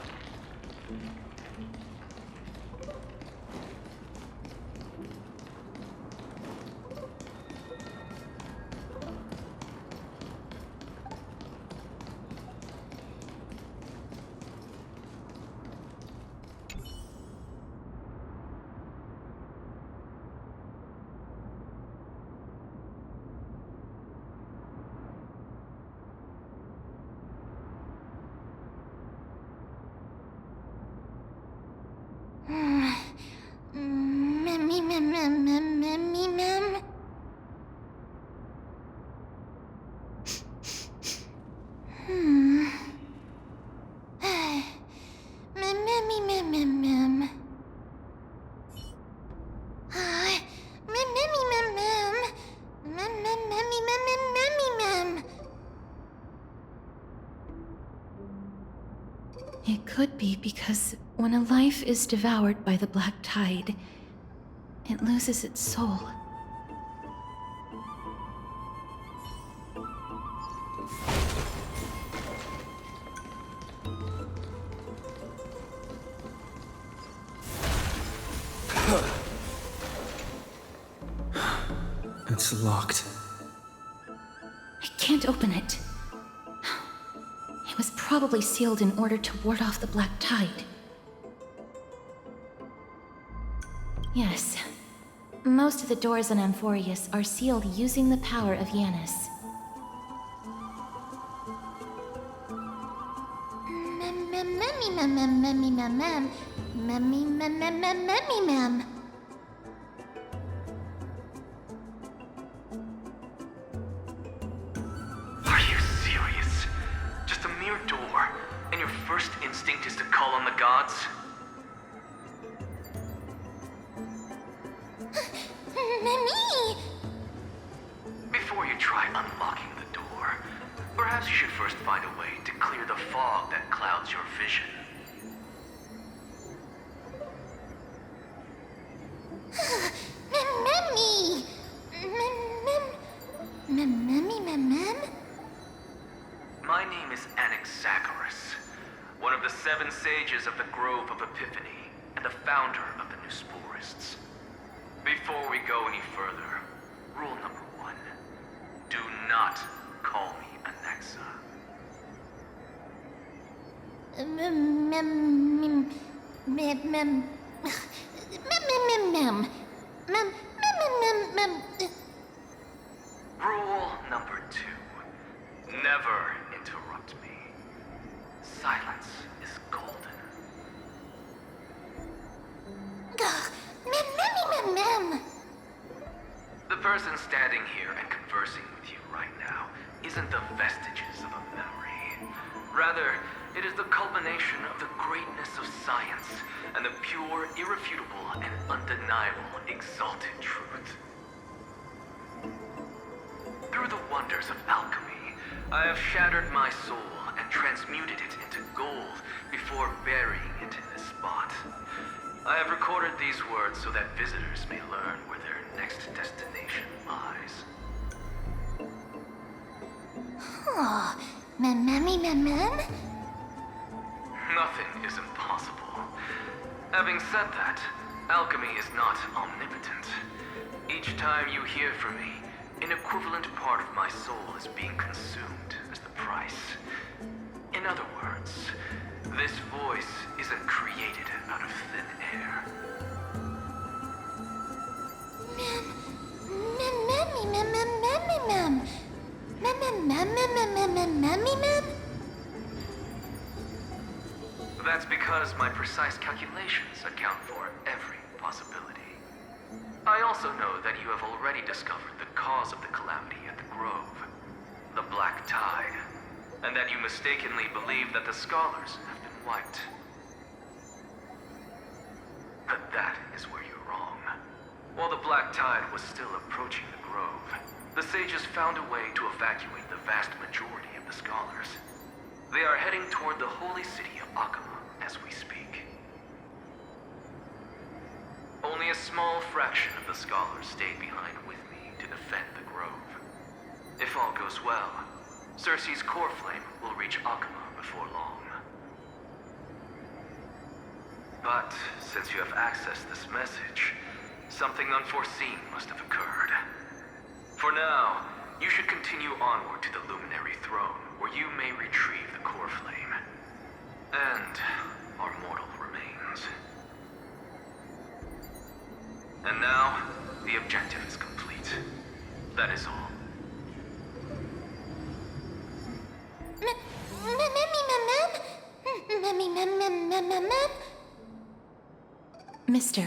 It could be because when a life is devoured by the black tide, it loses its soul. It's locked. I can't open it. It was probably sealed in order to ward off the black tide. Yes. Most of the doors on Amphorius are sealed using the power of Yanis. Are you serious? Just a mere door, and your first instinct is to call on the gods? Mimi! Before you try unlocking the door, perhaps you should first find a way to clear the fog that clouds your vision. Mimi! My name is Anaxagoras, one of the 7 sages of the Grove of Epiphany, and the founder of the New Sporists. Before we go any further, rule number 1. Do not call me Anaxa. Rule number 2. Never interrupt me. Silence is golden. The person standing here and conversing with you right now isn't the vestiges of a memory. Rather, it is the culmination of the greatness of science and the pure, irrefutable, and undeniable exalted truth. Through the wonders of alchemy, I have shattered my soul and transmuted it into gold before burying it in this spot. I have recorded these words so that visitors may learn where their next destination lies. Oh, Nothing is impossible. Having said that, alchemy is not omnipotent. Each time you hear from me, an equivalent part of my soul is being consumed as the price. In other words, this voice isn't created out of thin air. That's because my precise calculations account for every possibility. I also know that you have already discovered the cause of the calamity at the Grove, the Black Tide, and that you mistakenly believe that the scholars have been wiped. But that is where you're wrong. While the Black Tide was still approaching the Grove, the sages found a way to evacuate the vast majority of the scholars. They are heading toward the holy city of Akama as we speak. Only a small fraction of the scholars stayed behind with me to defend the Grove. If all goes well, Cersei's core flame will reach Akuma before long. But since you have accessed this message, something unforeseen must have occurred. For now, you should continue onward to the Luminary Throne, where you may retrieve the core flame. And our mortal remains. And now, the objective is complete. That is all. Mister,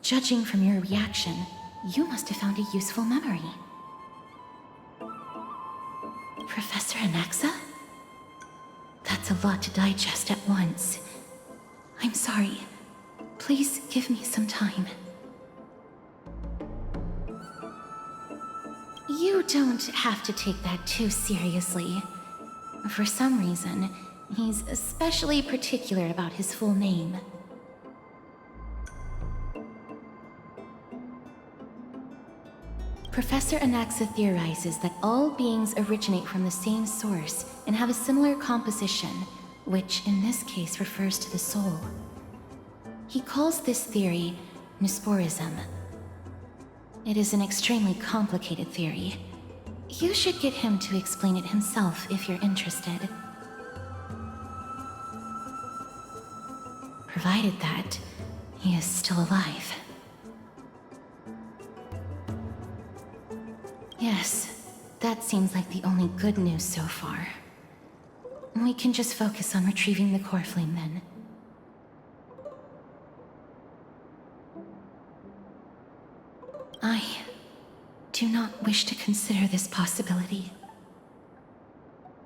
judging from your reaction, you must have found a useful memory. Professor Anaxa? That's a lot to digest at once. I'm sorry. Please give me some time. You don't have to take that too seriously. For some reason, he's especially particular about his full name. Professor Anaxa theorizes that all beings originate from the same source and have a similar composition, which in this case refers to the soul. He calls this theory Nusporism. It is an extremely complicated theory. You should get him to explain it himself if you're interested. Provided that he is still alive. Yes, that seems like the only good news so far. We can just focus on retrieving the core flame then. I do not wish to consider this possibility.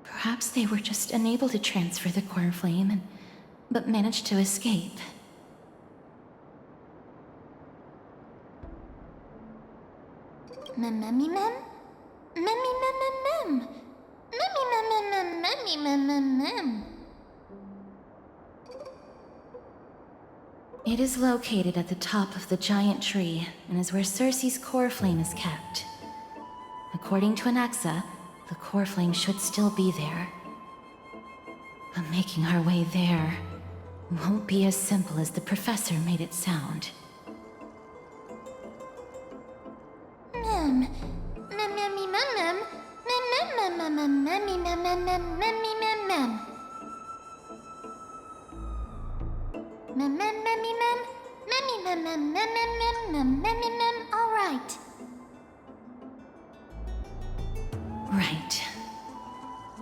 Perhaps they were just unable to transfer the core flame, but managed to escape. It is located at the top of the giant tree, and is where Cersei's core flame is kept. According to Anaxa, the core flame should still be there. But making our way there won't be as simple as the professor made it sound. All right. Right.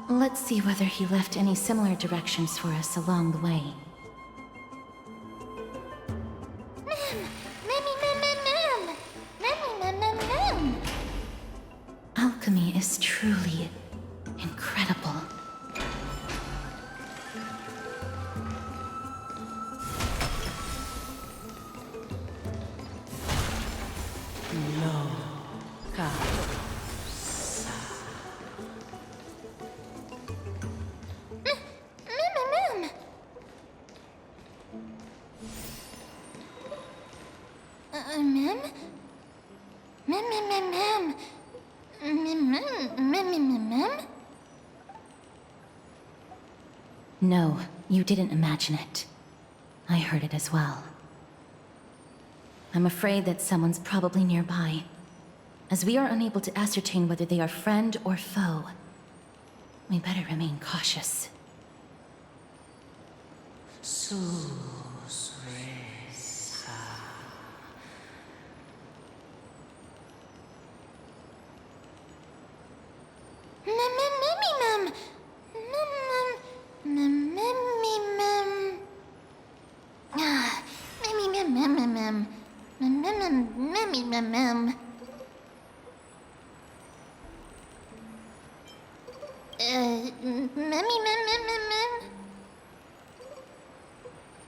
Let's see whether he left any similar directions for us along the way. Alchemy is truly incredible. No, you didn't imagine it. I heard it as well. I'm afraid that someone's probably nearby, as we are unable to ascertain whether they are friend or foe. We better remain cautious.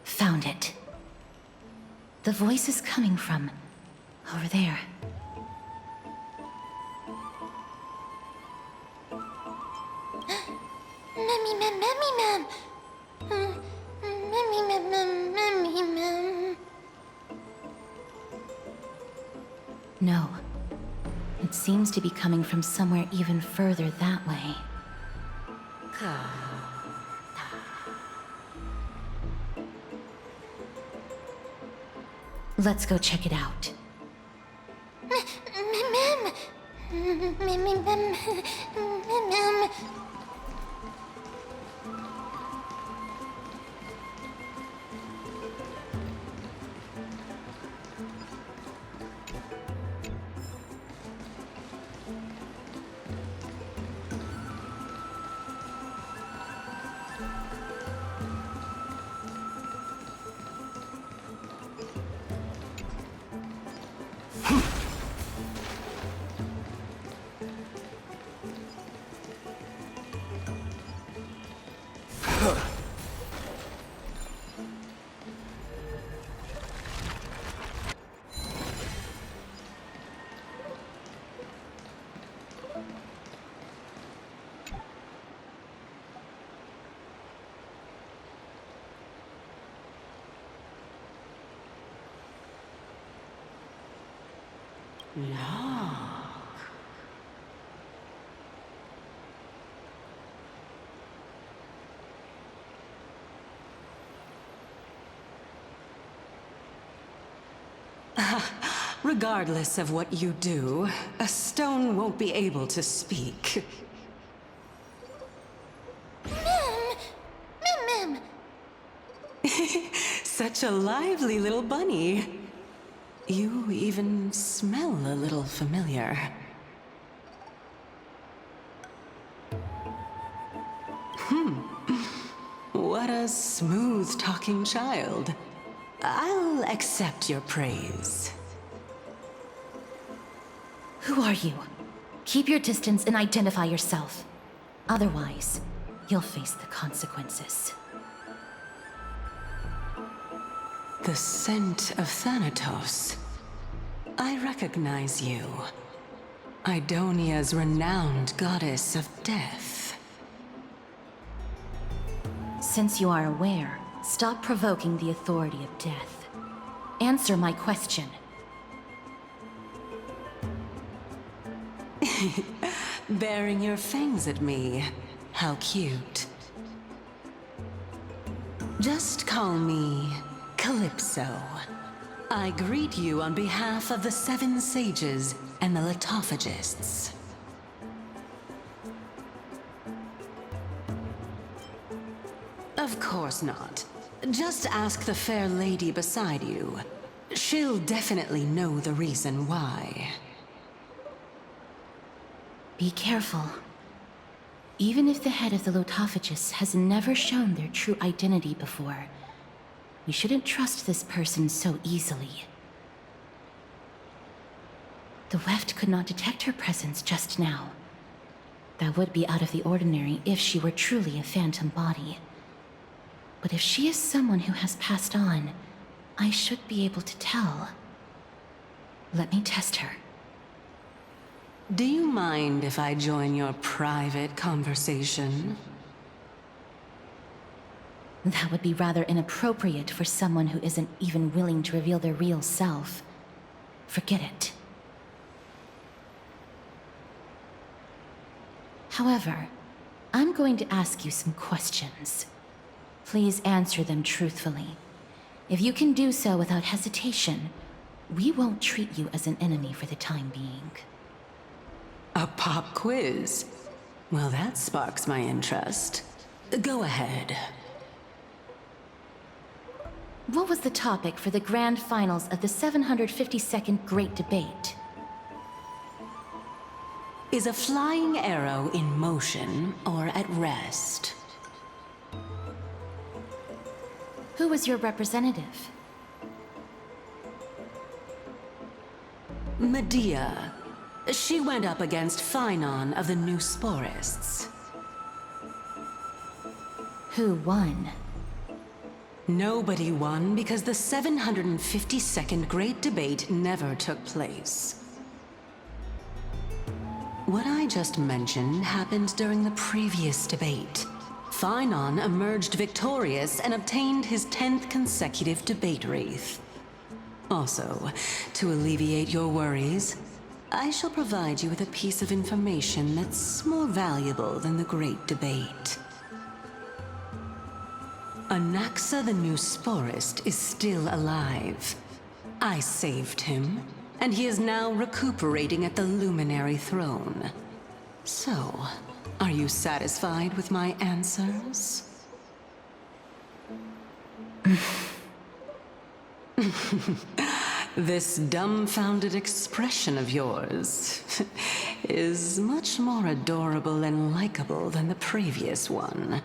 Found it. The voice is coming from over there. No. It seems to be coming from somewhere even further that way. Let's go check it out. Regardless of what you do, a stone won't be able to speak. Mim! Such a lively little bunny. You even smell a little familiar. What a smooth-talking child. I'll accept your praise. Who are you? Keep your distance and identify yourself. Otherwise, you'll face the consequences. The scent of Thanatos. I recognize you. Idonia's renowned goddess of death. Since you are aware, stop provoking the authority of death. Answer my question. Baring your fangs at me. How cute. Just call me Calypso. I greet you on behalf of the Seven Sages and the Litophagists. Of course not. Just ask the fair lady beside you. She'll definitely know the reason why. Be careful. Even if the head of the Litophagists has never shown their true identity before, we shouldn't trust this person so easily. The weft could not detect her presence just now. That would be out of the ordinary if she were truly a phantom body. But if she is someone who has passed on, I should be able to tell. Let me test her. Do you mind if I join your private conversation? That would be rather inappropriate for someone who isn't even willing to reveal their real self. Forget it. However, I'm going to ask you some questions. Please answer them truthfully. If you can do so without hesitation, we won't treat you as an enemy for the time being. A pop quiz? Well, that sparks my interest. Go ahead. What was the topic for the grand finals of the 752nd Great Debate? Is a flying arrow in motion or at rest? Who was your representative? Medea. She went up against Phainon of the New Sporists. Who won? Nobody won because the 752nd Great Debate never took place. What I just mentioned happened during the previous debate. Phainon emerged victorious and obtained his 10th consecutive debate wreath. Also, to alleviate your worries, I shall provide you with a piece of information that's more valuable than the Great Debate. Anaxa the new sporist is still alive. I saved him, and he is now recuperating at the Luminary Throne. So, are you satisfied with my answers? This dumbfounded expression of yours is much more adorable and likable than the previous one.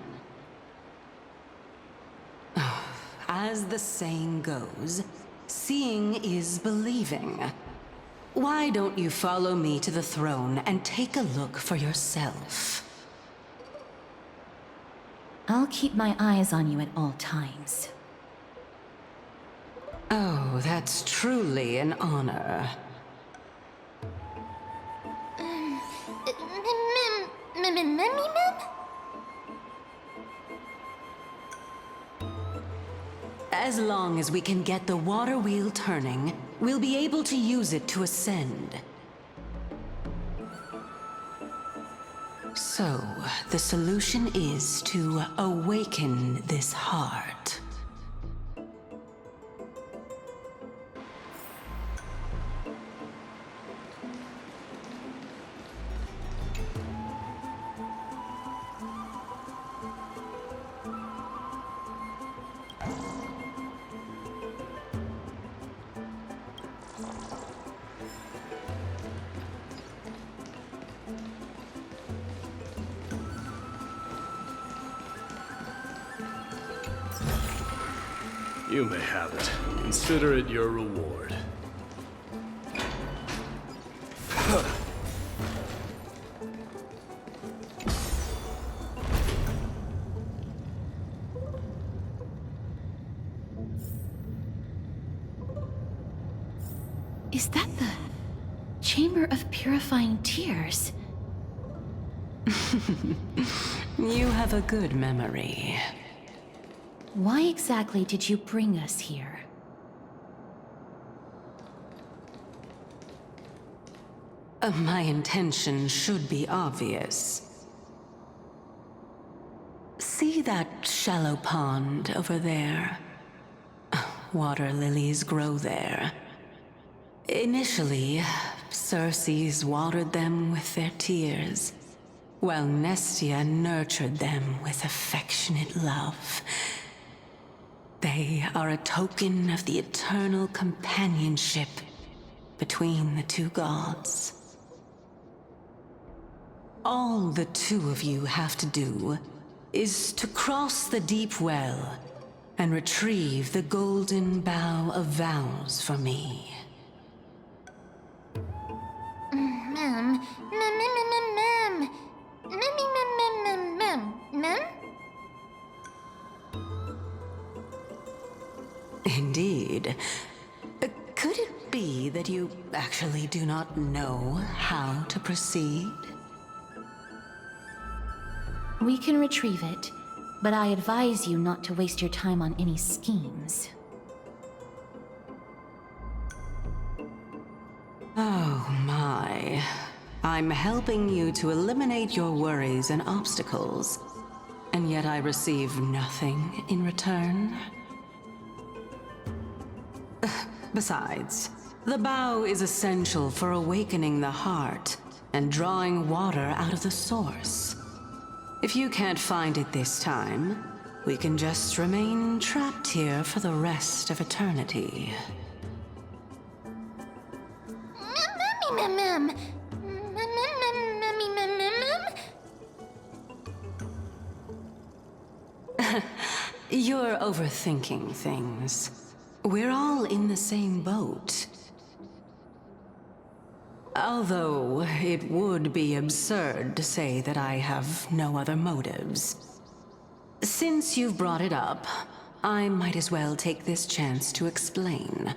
As the saying goes, seeing is believing. Why don't you follow me to the throne and take a look for yourself? I'll keep my eyes on you at all times. Oh, that's truly an honor. As long as we can get the water wheel turning, we'll be able to use it to ascend. So, the solution is to awaken this heart. You may have it. Consider it your reward. Is that the Chamber of Purifying Tears? You have a good memory. Why exactly did you bring us here? My intention should be obvious. See that shallow pond over there? Water lilies grow there. Initially, Circes watered them with their tears, while Nestia nurtured them with affectionate love. They are a token of the eternal companionship between the two gods. All the two of you have to do is to cross the deep well and retrieve the golden bough of vows for me. Indeed. Could it be that you actually do not know how to proceed? We can retrieve it, but I advise you not to waste your time on any schemes. Oh my. I'm helping you to eliminate your worries and obstacles, and yet I receive nothing in return? Besides, the bow is essential for awakening the heart and drawing water out of the source. If you can't find it this time, we can just remain trapped here for the rest of eternity. You're overthinking things. We're all in the same boat. Although it would be absurd to say that I have no other motives. Since you've brought it up, I might as well take this chance to explain.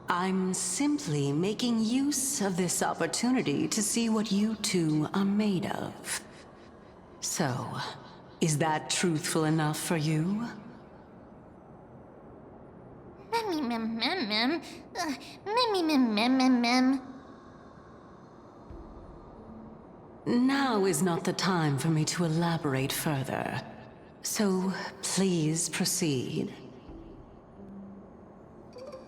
I'm simply making use of this opportunity to see what you two are made of. So, is that truthful enough for you? Now is not the time for me to elaborate further. So, please proceed.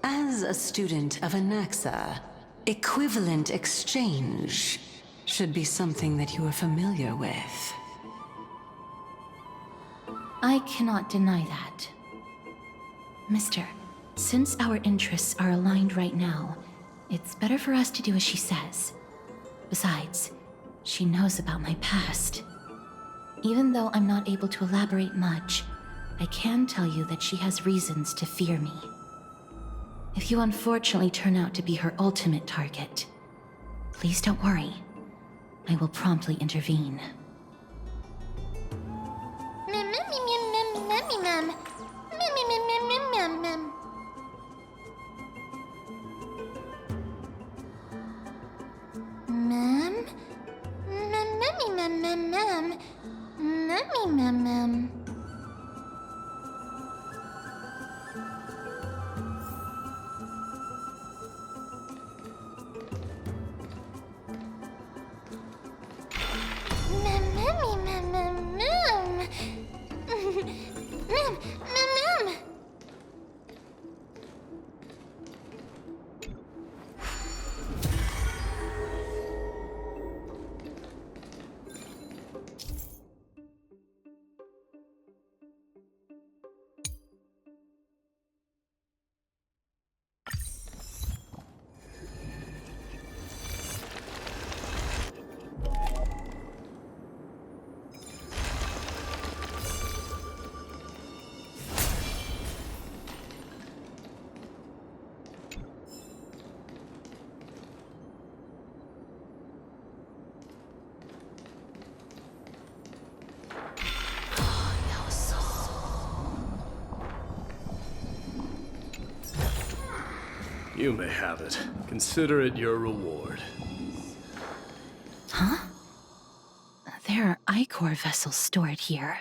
As a student of Anaxa, equivalent exchange should be something that you are familiar with. I cannot deny that. Mister, since our interests are aligned right now, it's better for us to do as she says. Besides, she knows about my past. Even though I'm not able to elaborate much, I can tell you that she has reasons to fear me. If you unfortunately turn out to be her ultimate target, please don't worry. I will promptly intervene. You may have it. Consider it your reward. Huh? There are Ichor vessels stored here.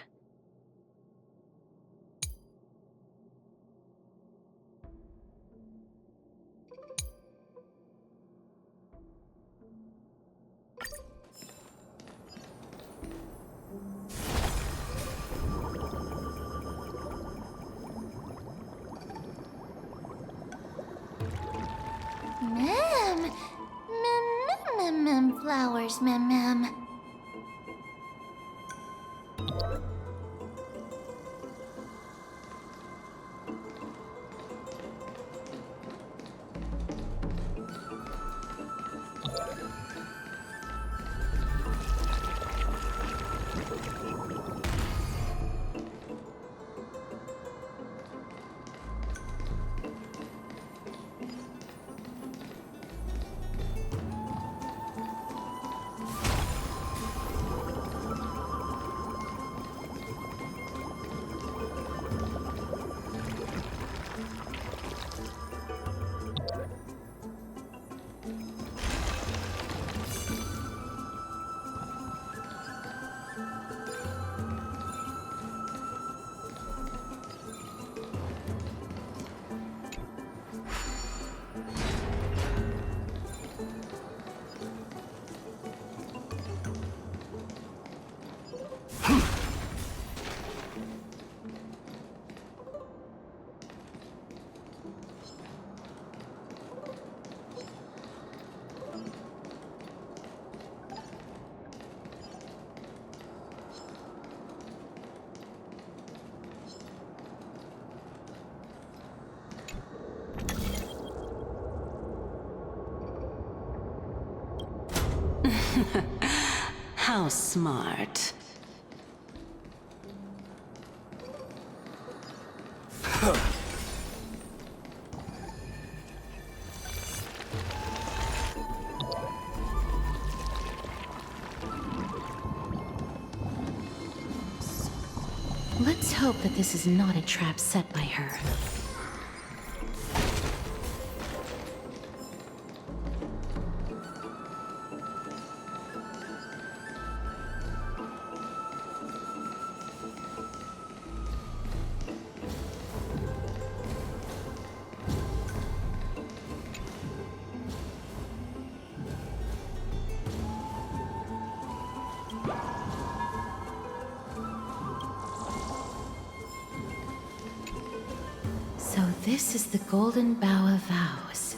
Flowers, ma'am. How smart. Let's hope that this is not a trap set by her. this is the Golden Bough of Vows.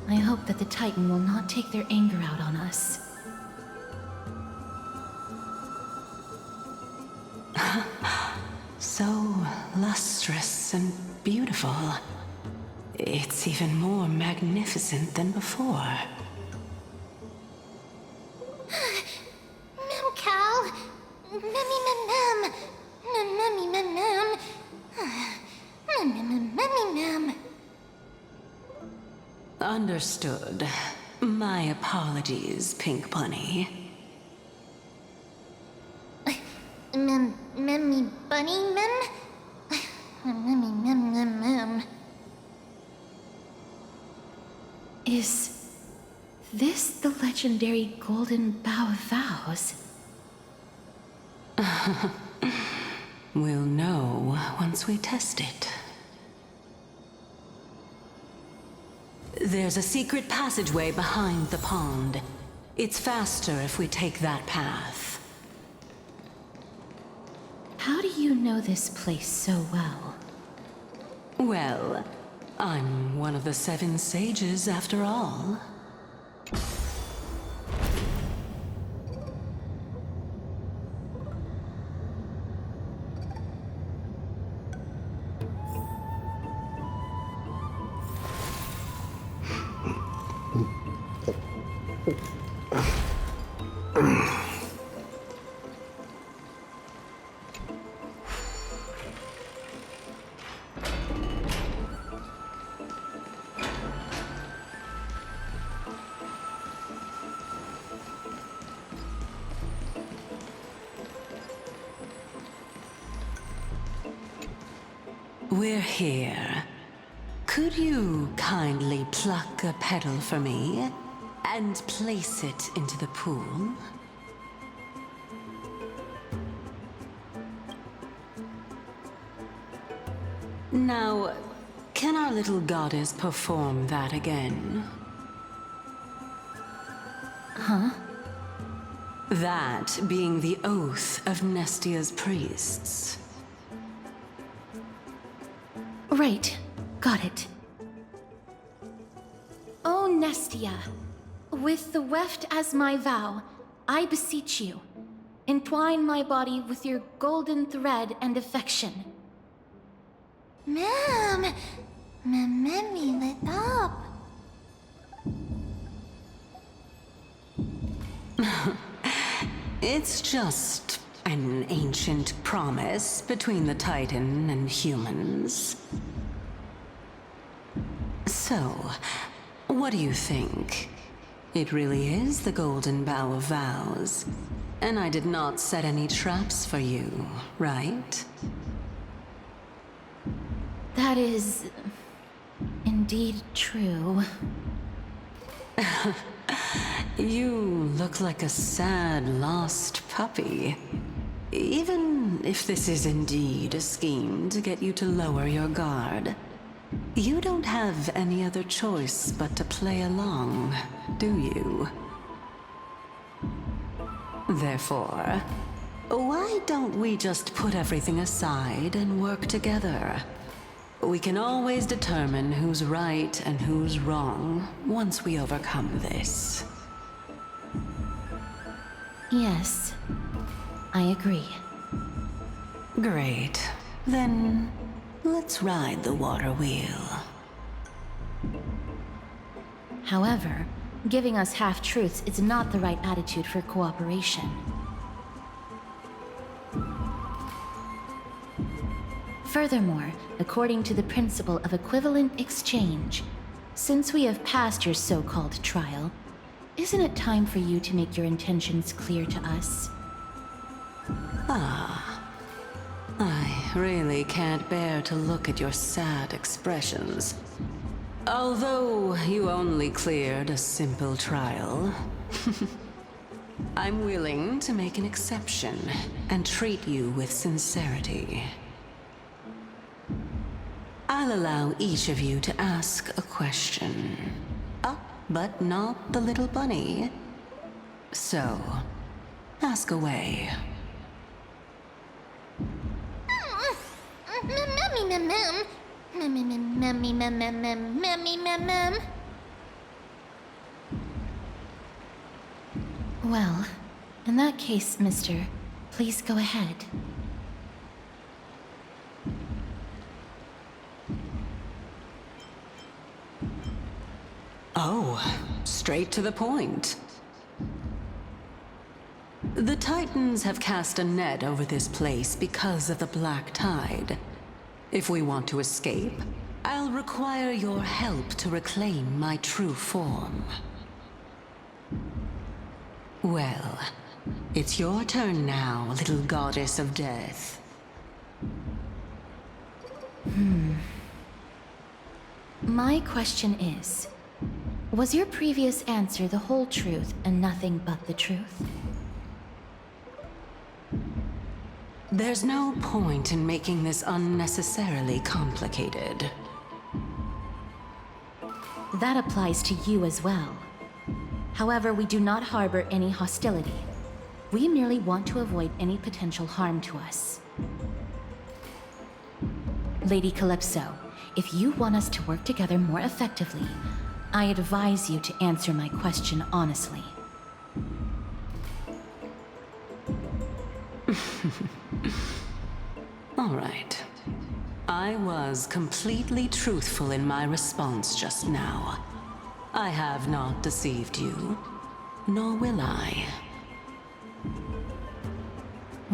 I hope that the Titan will not take their anger out on us. So lustrous and beautiful. It's even more magnificent than before. Mem Cal. Memmy mem mem. Memmy mem mem. Memmy mem. Understood. My apologies, Pink Bunny. Memmy bunny mem? Memmy mem mem mem. Is this the legendary Golden Bough of Vows? We'll know once we test it. There's a secret passageway behind the pond. It's faster if we take that path. How do you know this place so well? Well, I'm one of the 7 sages after all. We're here. Could you kindly pluck a petal for me and place it into the pool? Now, can our little goddess perform that again? Huh? That being the oath of Nestia's priests. Right. Got it. O Nestia, with the weft as my vow, I beseech you, entwine my body with your golden thread and affection. Mem! Memmy lit up. It's just an ancient promise between the Titan and humans. So, what do you think? It really is the Golden Bough of Vows. And I did not set any traps for you, right? That is indeed true. You look like a sad, lost puppy. Even if this is indeed a scheme to get you to lower your guard, you don't have any other choice but to play along, do you? Therefore, why don't we just put everything aside and work together? We can always determine who's right and who's wrong once we overcome this. Yes, I agree. Great. Then, let's ride the water wheel. However, giving us half-truths is not the right attitude for cooperation. Furthermore, according to the principle of equivalent exchange, since we have passed your so-called trial, isn't it time for you to make your intentions clear to us? I really can't bear to look at your sad expressions. Although you only cleared a simple trial, I'm willing to make an exception and treat you with sincerity. I'll allow each of you to ask a question. But not the little bunny. So, ask away. Well, in that case, mister, please go ahead. Oh, straight to the point. The Titans have cast a net over this place because of the black tide. If we want to escape, I'll require your help to reclaim my true form. Well, it's your turn now, little goddess of death. My question is, was your previous answer the whole truth and nothing but the truth? There's no point in making this unnecessarily complicated. That applies to you as well. However, we do not harbor any hostility. We merely want to avoid any potential harm to us. Lady Calypso, if you want us to work together more effectively, I advise you to answer my question honestly. All right. I was completely truthful in my response just now. I have not deceived you, nor will I.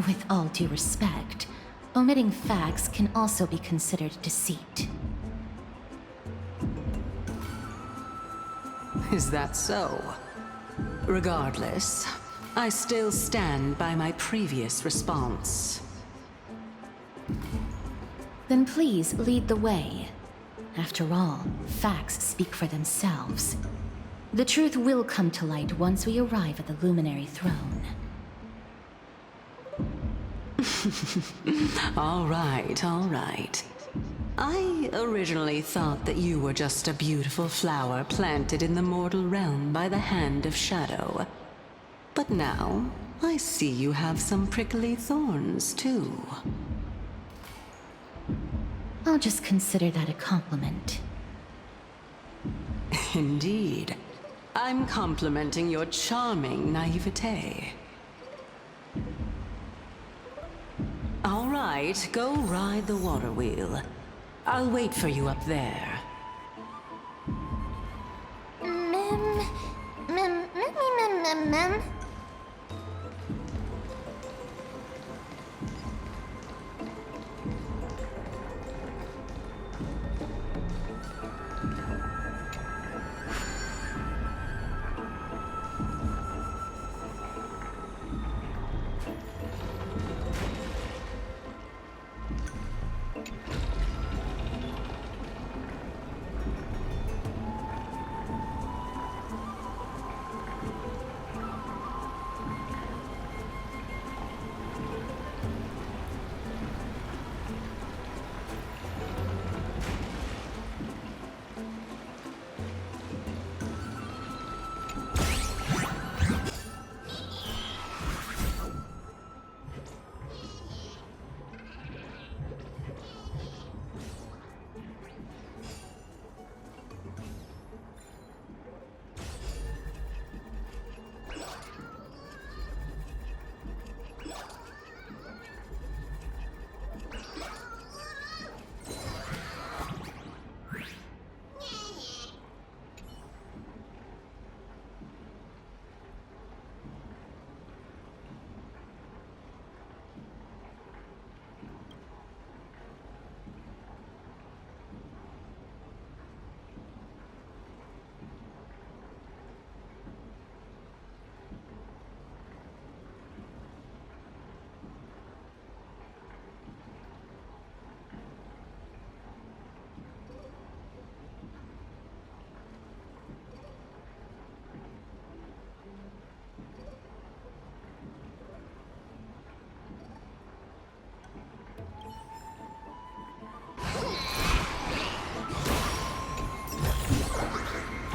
With all due respect, omitting facts can also be considered deceit. Is that so? Regardless, I still stand by my previous response. Then please lead the way. After all, facts speak for themselves. The truth will come to light once we arrive at the Luminary Throne. All right, all right. I originally thought that you were just a beautiful flower planted in the mortal realm by the hand of shadow. But now, I see you have some prickly thorns, too. I'll just consider that a compliment. Indeed. I'm complimenting your charming naivete. All right, go ride the water wheel. I'll wait for you up there.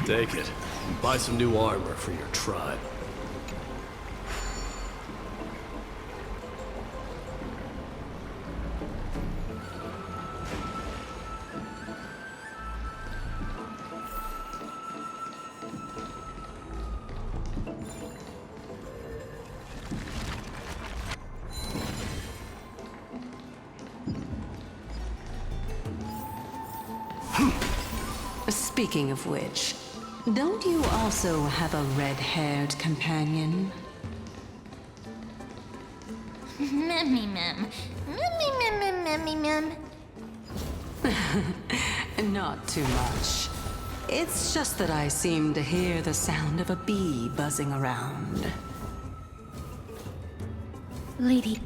Take it, and buy some new armor for your tribe. Speaking of which, don't you also have a red-haired companion? Memmy mem. Memmy mem mem memmy mem. Not too much. It's just that I seem to hear the sound of a bee buzzing around. Lady...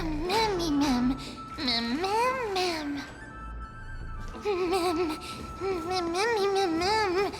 Memmy mem. Mem mem mem. Mem. Memmy mem mem.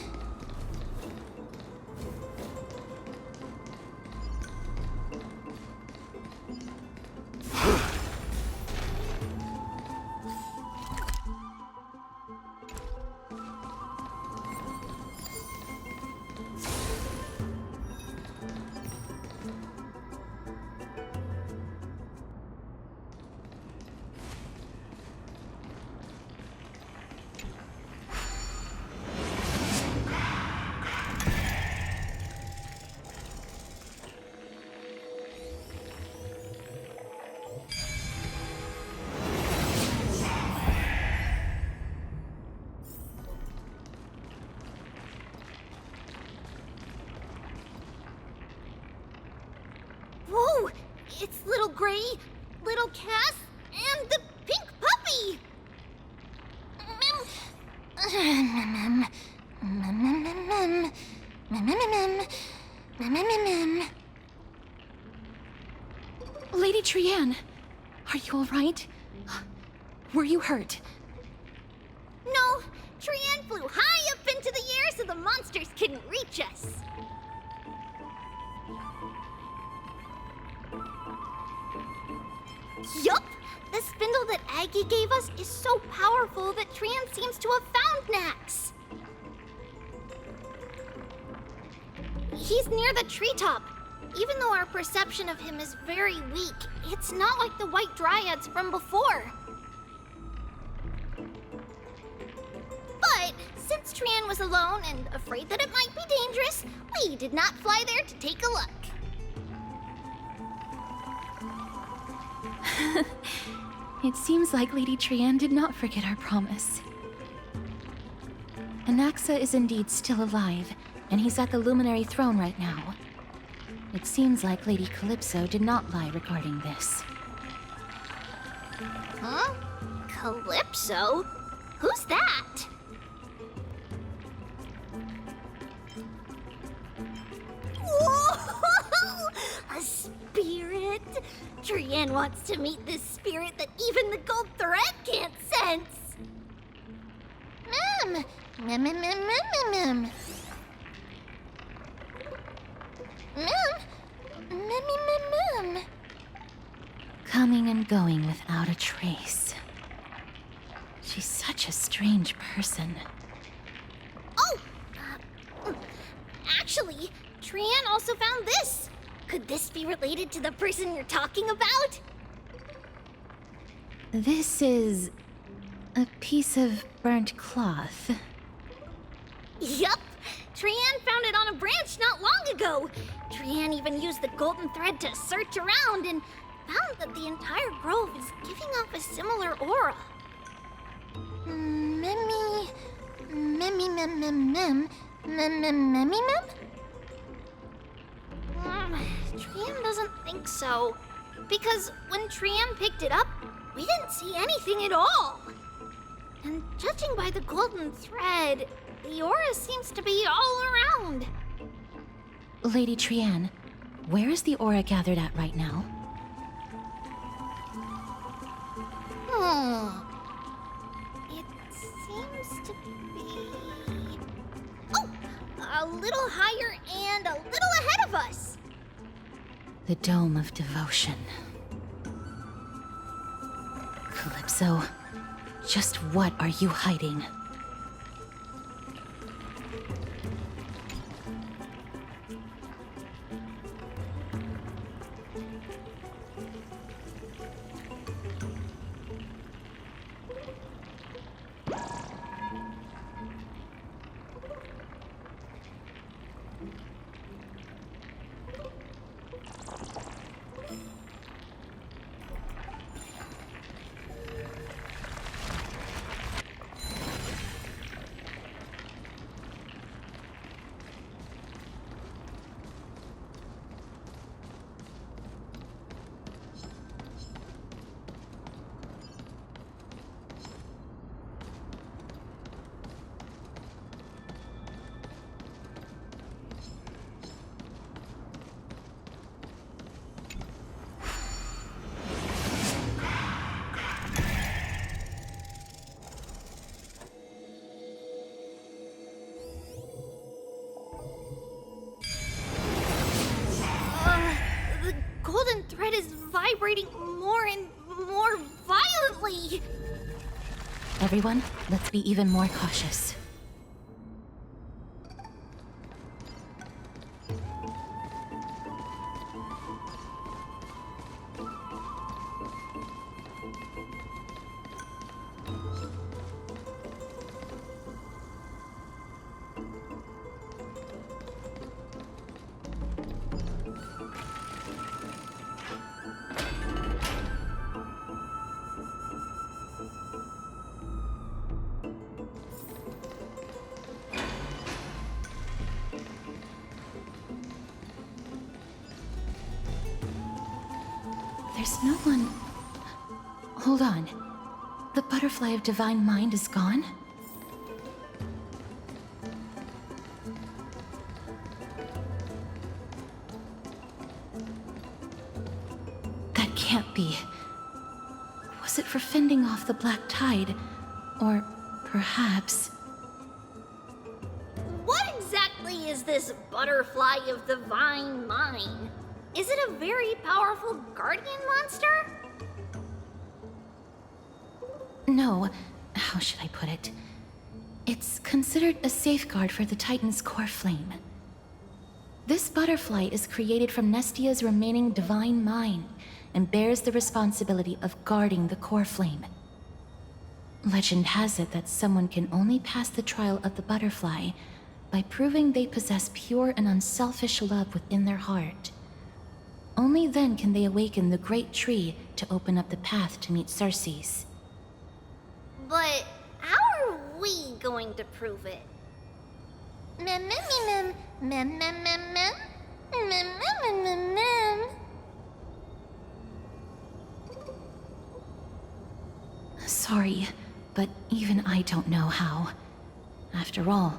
Cass and the pink puppy! Lady Trianne, are you all right? Were you hurt? No, Trianne flew high up into the air so the monsters couldn't reach us. Yup! The spindle that Aggie gave us is so powerful that Trianne seems to have found Nax. He's near the treetop. Even though our perception of him is very weak, it's not like the white dryads from before. But since Trianne was alone and afraid that it might be dangerous, we did not fly there to take a look. It seems like Lady Trianne did not forget our promise. Anaxa is indeed still alive, and he's at the Luminary Throne right now. It seems like Lady Calypso did not lie regarding this. Huh? Calypso? Who's that? Whoa! A spirit? Trianne wants to meet this spirit that even the gold thread can't sense. Coming and going without a trace. She's such a strange person. Oh! Actually, Trianne also found this. Could this be related to the person you're talking about? This is a piece of burnt cloth. Yup! Trianne found it on a branch not long ago. Trianne even used the golden thread to search around and found that the entire grove is giving off a similar aura. Trianne doesn't think so. Because when Trianne picked it up, we didn't see anything at all. And judging by the golden thread, the aura seems to be all around. Lady Trianne, where is the aura gathered at right now? It seems to be... Oh! A little higher and a little ahead of us! The Dome of Devotion. Calypso, just what are you hiding? Thread is vibrating more and more violently. Everyone, let's be even more cautious. There's no one Hold on. The butterfly of divine mind is gone? That can't be. Was it for fending off the black tide? Or perhaps... What exactly is this butterfly of divine mind? Is it a very powerful guardian monster? No. How should I put it? It's considered a safeguard for the Titan's core flame. This butterfly is created from Nestia's remaining divine mind and bears the responsibility of guarding the core flame. Legend has it that someone can only pass the trial of the butterfly by proving they possess pure and unselfish love within their heart. Only then can they awaken the great tree to open up the path to meet Circes. But how are we going to prove it? Mem mem mem mem mem mem mem mem mem mem mem. Sorry, but even I don't know how. After all,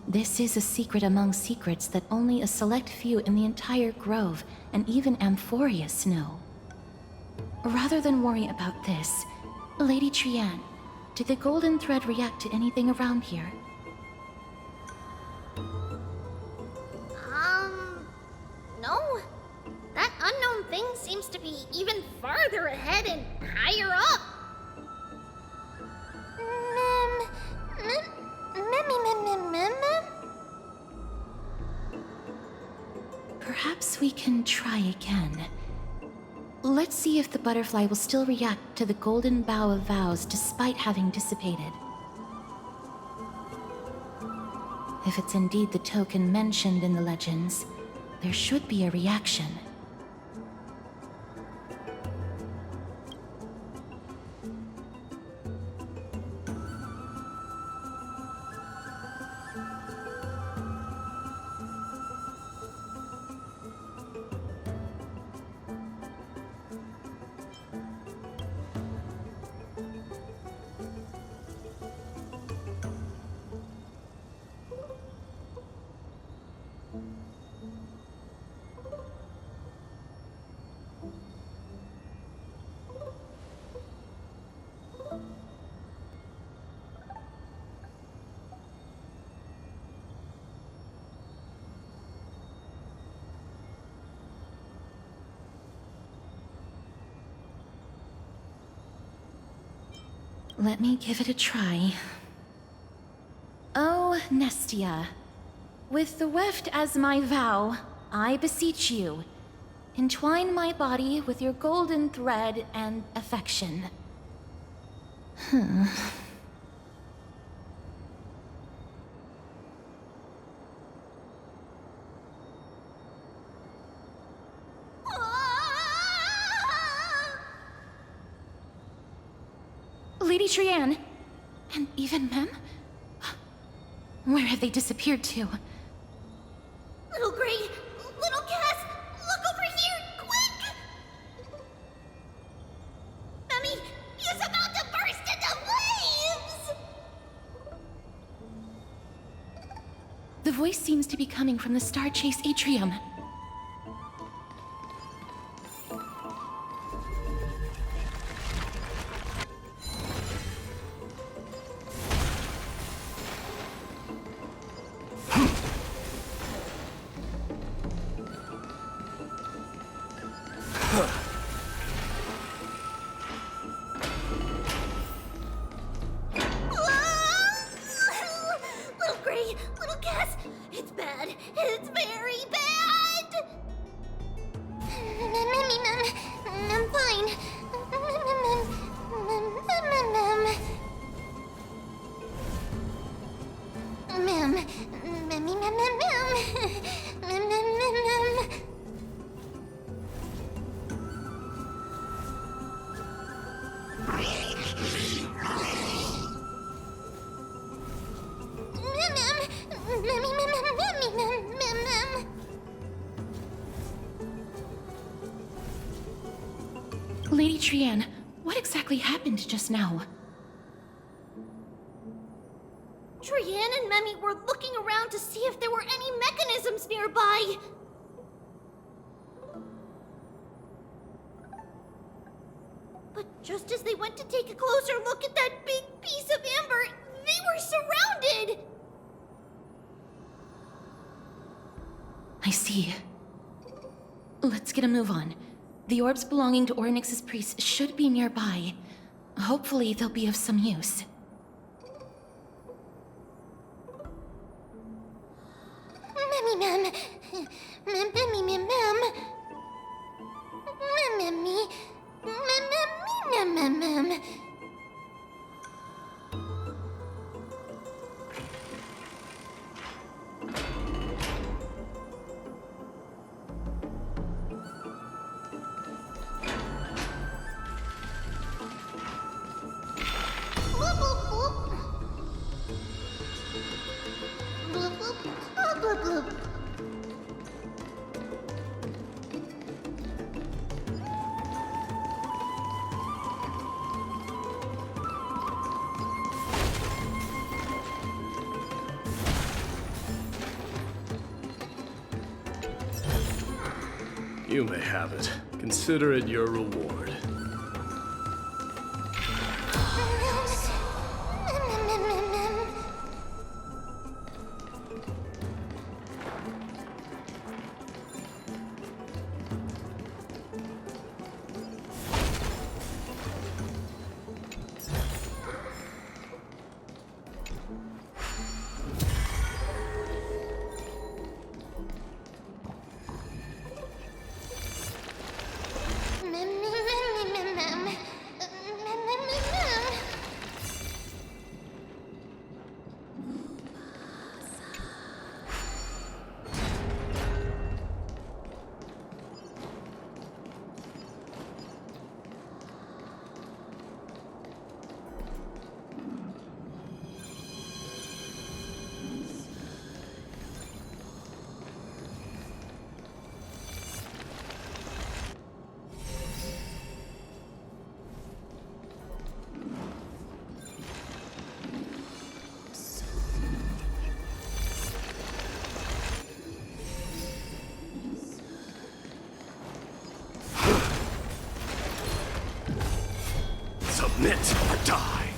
this is a secret among secrets that only a select few in the entire grove and even Amphorius know. Rather than worry about this, Lady Trianne, did the golden thread react to anything around here? No. That unknown thing seems to be even farther ahead and higher up. Perhaps we can try again. Let's see if the butterfly will still react to the golden bough of vows despite having dissipated. If it's indeed the token mentioned in the legends, there should be a reaction. Let me give it a try. Oh, Nestia, with the weft as my vow, I beseech you, entwine my body with your golden thread and affection. Lady Trianne, and even Mem? Where have they disappeared to? Little Gray, little Cass, look over here, quick! Memmy, he's about to burst into flames! The voice seems to be coming from the Star Chase atrium. Little Gray, little Cass, it's bad. It's very bad! I'm fine. Lady Trianne, what exactly exactly happened just now? Trian and Memi were looking around to see if there were any mechanisms nearby. But just as they went to take a closer look at that big piece of amber, they were surrounded! I see. Let's get a move on. The orbs belonging to Ornyx's priests should be nearby. Hopefully they'll be of some use. Memi mem. Memi mem mem. Memi. Mem mem mem. You may have it. Consider it your reward. Submit or die.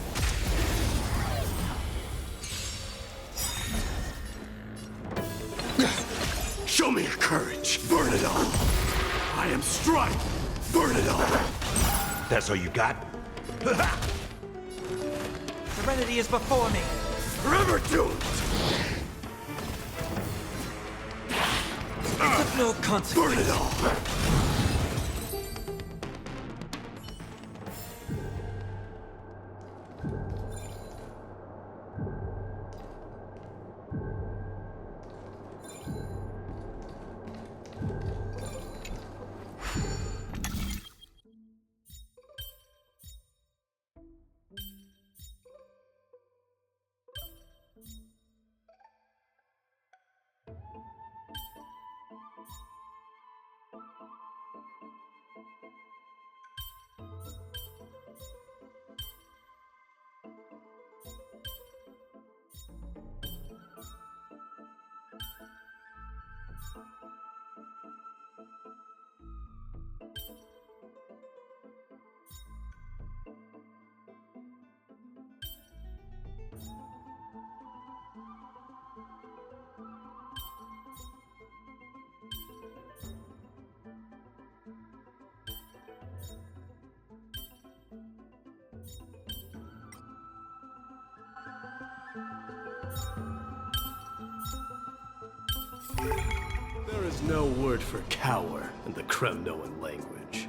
Show me your courage. Burn it all. I am Strife. Burn it all. That's all you got? Serenity is before me. Forever doomed. It's of no consequence. Burn it all. There is no word for cower in the Kremnoan language.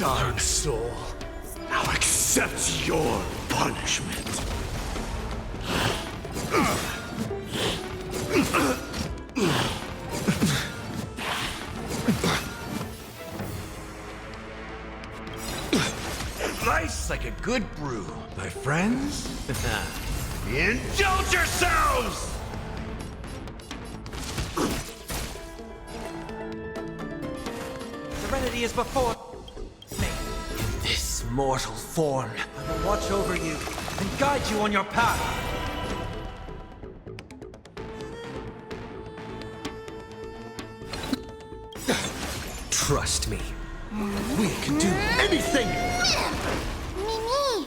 Dark soul, now accept your punishment. Nice like a good brew, my friends. Indulge yourselves! Serenity is before me. This mortal form, I will watch over you and guide you on your path. Trust me. We can do anything! Me.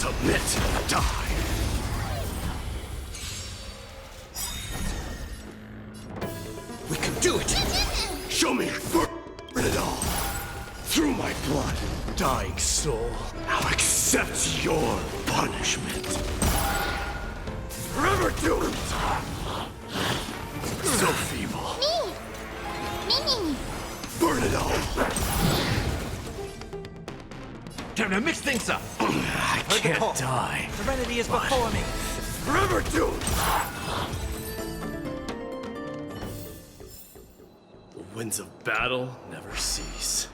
Submit, die. We can do it. Show me. Burn it all. Through my blood, dying soul. Now accept your punishment. Forever doomed. So feeble. Me. Burn it all. Time to mix things up. I can't die. Serenity is before me. Forever doomed. The winds of battle never cease.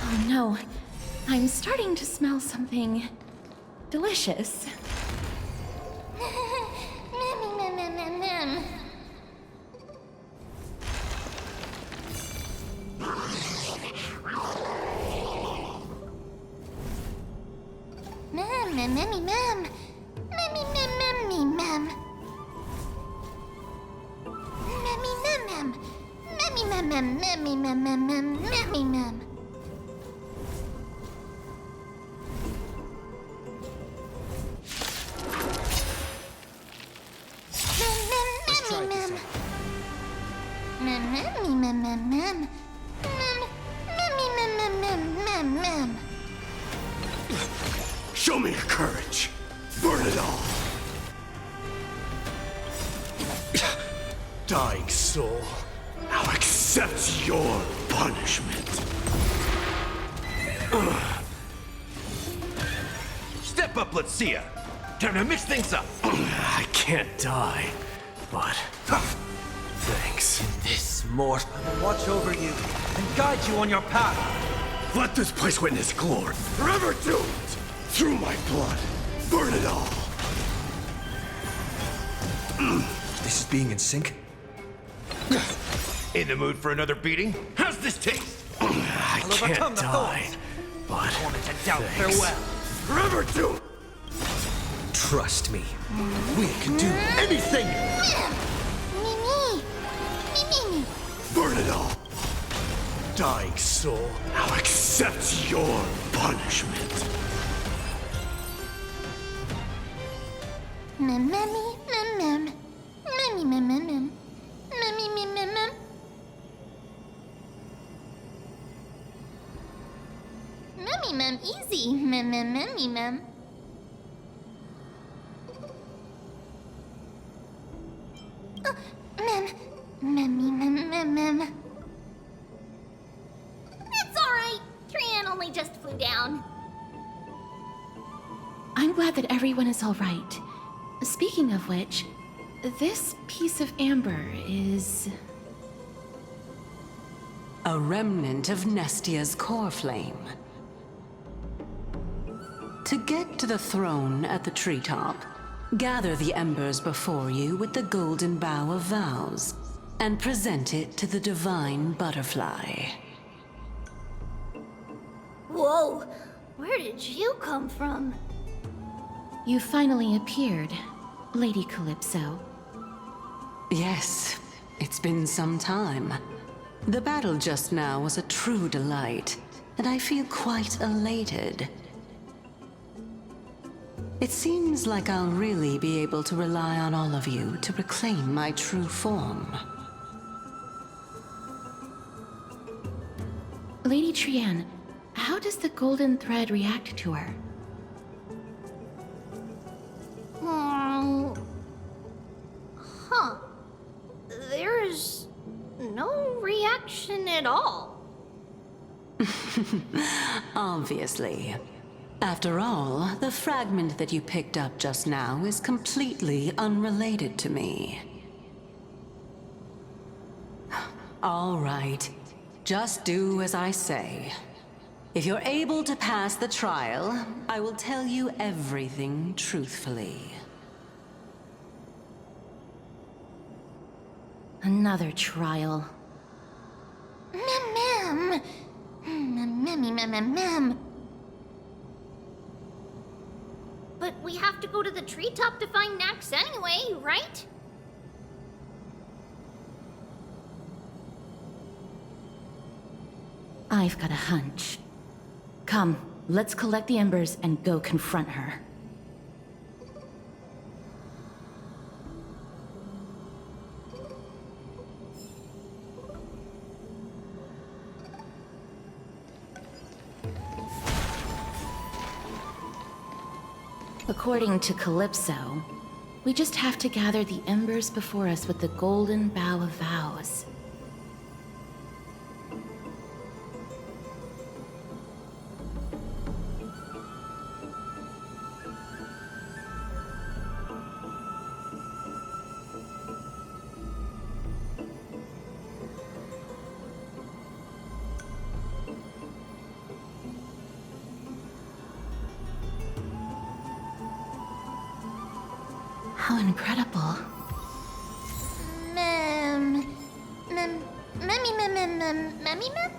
Oh no, I'm starting to smell something delicious. Memmy mem. Memmy mem memmy mem. Memmy mem mem. Memmy mem mem memmy mem mem mem memmy mem. Show me your courage. Burn it all. Dying soul, now accept your punishment. Step up, let's see ya. Time to mix things up. I can't die, but thanks. This mortal will watch over you and guide you on your path. Let this place witness glory. Forever doomed. Through my blood. Burn it all. This is being in sync. In the mood for another beating? How's this taste? I can't die, but thanks. Farewell. Forever doomed. Trust me. We can do anything. Me. Burn it all. Dying soul, now accept your punishment. Mem memmy mem mem. Memmy mem mem mem. Memmy mem mem mem. Memmy mem easy. Mem mem memmy mem. Mem. Memmy mem mem mem. It's alright. Trian only just flew down. I'm glad that everyone is all right. Speaking of which, this piece of amber is... A remnant of Nestia's core flame. To get to the throne at the treetop, gather the embers before you with the golden bough of vows, and present it to the divine butterfly. Whoa, where did you come from? You finally appeared, Lady Calypso. Yes, it's been some time. The battle just now was a true delight, and I feel quite elated. It seems like I'll really be able to rely on all of you to reclaim my true form. Lady Trian, how does the golden thread react to her? Huh. There's no reaction at all. Obviously. After all, the fragment that you picked up just now is completely unrelated to me. All right. Just do as I say. If you're able to pass the trial, I will tell you everything truthfully. Another trial. Mem. Memmy mem. But we have to go to the treetop to find Nax anyway, right? I've got a hunch. Come, let's collect the embers and go confront her. According to Calypso, we just have to gather the embers before us with the golden bough of vows. How incredible. Memmy mem?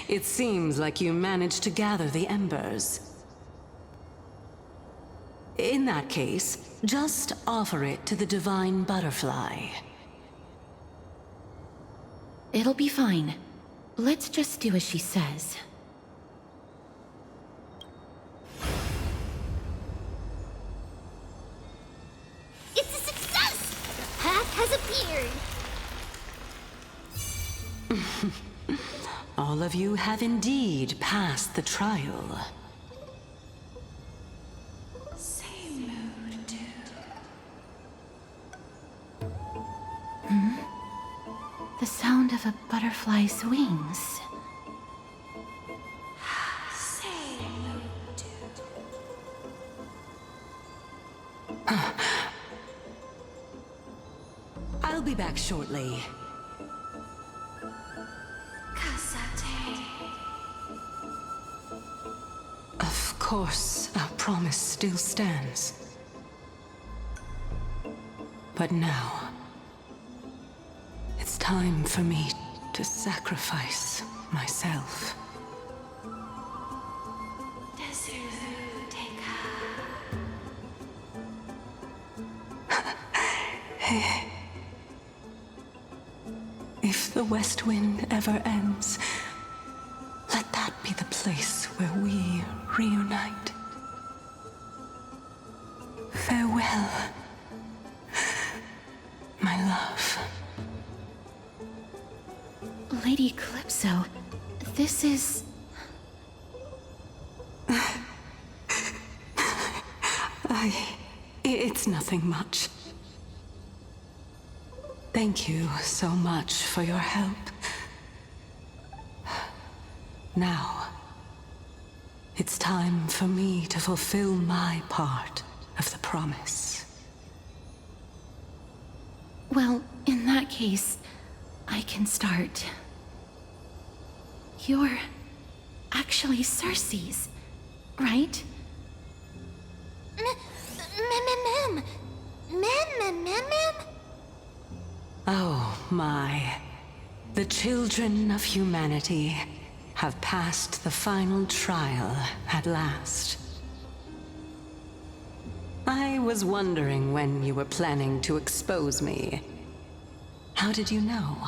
It seems like you managed to gather the embers. In that case, just offer it to the divine butterfly. It'll be fine. Let's just do as she says. It's a success! The path has appeared. All of you have indeed passed the trial. Same mood, too. The sound of a butterfly's wings. Same mood, too. I'll be back shortly. Of course, our promise still stands. But now, it's time for me to sacrifice myself. If the West Wind ever ends, let that be the place where we reunite. Farewell, my love. Lady Calypso, this is... It's nothing much. Thank you so much for your help. Now, it's time for me to fulfill my part of the promise. Well, in that case, I can start. You're actually Cersei's, right? Ma'am? Oh my. The children of humanity have passed the final trial at last. I was wondering when you were planning to expose me. How did you know?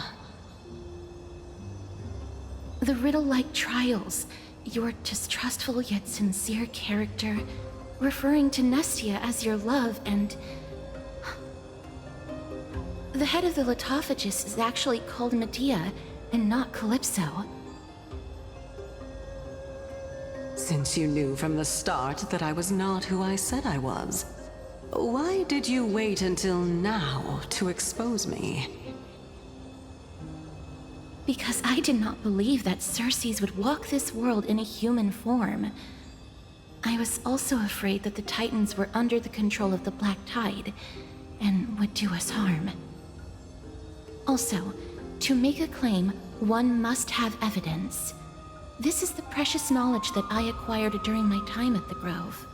The riddle-like trials, your distrustful yet sincere character, referring to Nestia as your love, and... The head of the Litophagus is actually called Medea, and not Calypso. Since you knew from the start that I was not who I said I was, why did you wait until now to expose me? Because I did not believe that Cersei's would walk this world in a human form. I was also afraid that the Titans were under the control of the Black Tide, and would do us harm. Also, to make a claim, one must have evidence. This is the precious knowledge that I acquired during my time at the Grove.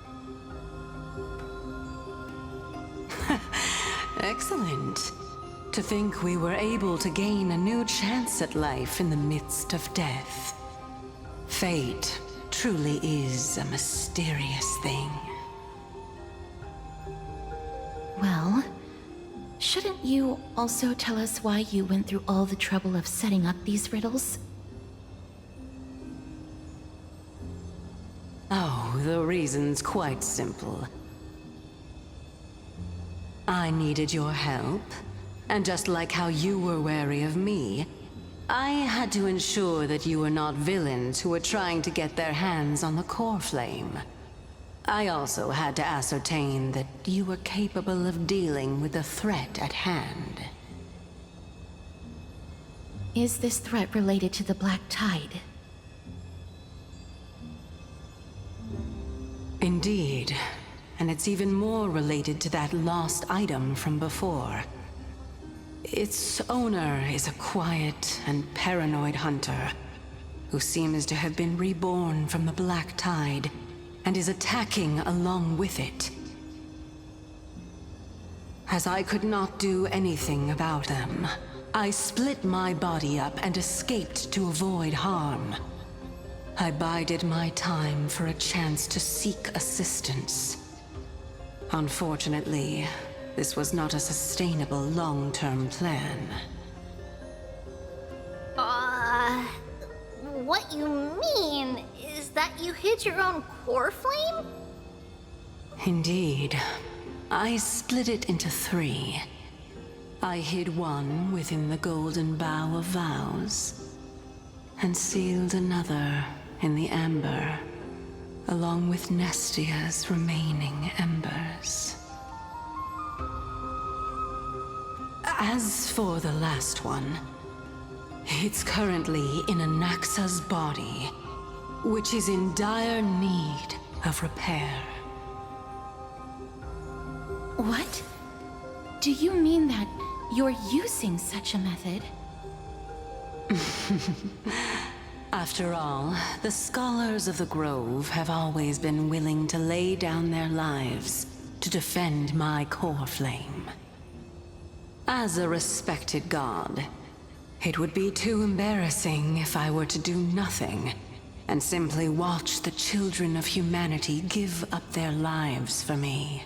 Excellent. To think we were able to gain a new chance at life in the midst of death. Fate truly is a mysterious thing. Well, shouldn't you also tell us why you went through all the trouble of setting up these riddles? Oh, the reason's quite simple. I needed your help, and just like how you were wary of me, I had to ensure that you were not villains who were trying to get their hands on the core flame. I also had to ascertain that you were capable of dealing with the threat at hand. Is this threat related to the Black Tide? Indeed, and it's even more related to that lost item from before. Its owner is a quiet and paranoid hunter who seems to have been reborn from the Black Tide and is attacking along with it. As I could not do anything about them, I split my body up and escaped to avoid harm. I bided my time for a chance to seek assistance. Unfortunately, this was not a sustainable long-term plan. What you mean is that you hid your own core flame? Indeed. I split it into 3. I hid one within the Golden Bough of Vows, and sealed another in the amber, along with Nestia's remaining embers. As for the last one, it's currently in Anaxa's body, which is in dire need of repair. What? Do you mean that you're using such a method? After all, the scholars of the Grove have always been willing to lay down their lives to defend my core flame. As a respected god, it would be too embarrassing if I were to do nothing and simply watch the children of humanity give up their lives for me.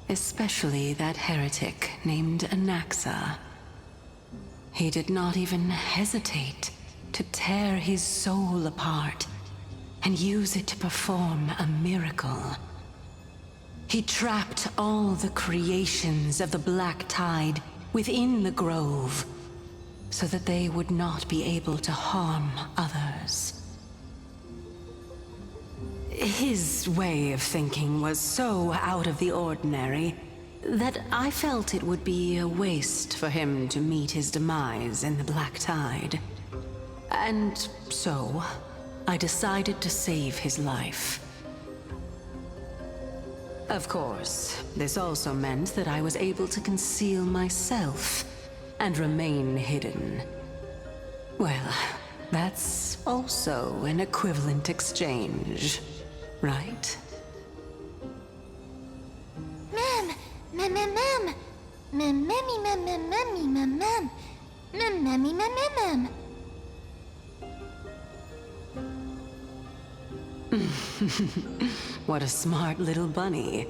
Especially that heretic named Anaxa. He did not even hesitate to tear his soul apart and use it to perform a miracle. He trapped all the creations of the Black Tide within the Grove, so that they would not be able to harm others. His way of thinking was so out of the ordinary that I felt it would be a waste for him to meet his demise in the Black Tide. And so, I decided to save his life. Of course, this also meant that I was able to conceal myself and remain hidden. Well, that's also an equivalent exchange, right? What a smart little bunny.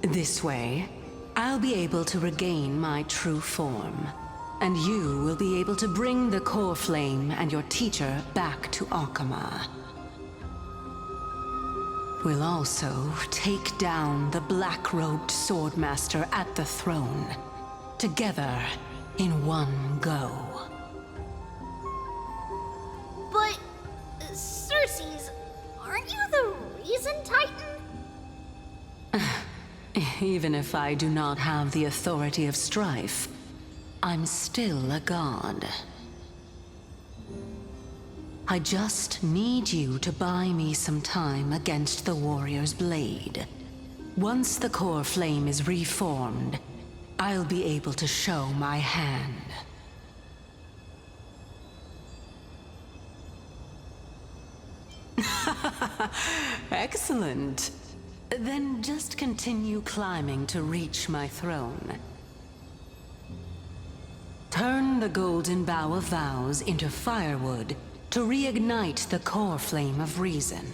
This way, I'll be able to regain my true form, and you will be able to bring the core flame and your teacher back to Akama. We'll also take down the black-robed swordmaster at the throne, together in one go. But, Circes, aren't you the reason Titan? Even if I do not have the authority of strife, I'm still a god. I just need you to buy me some time against the warrior's blade. Once the core flame is reformed, I'll be able to show my hand. Excellent. Then just continue climbing to reach my throne. Turn the Golden Bough of Vows into firewood to reignite the core flame of reason.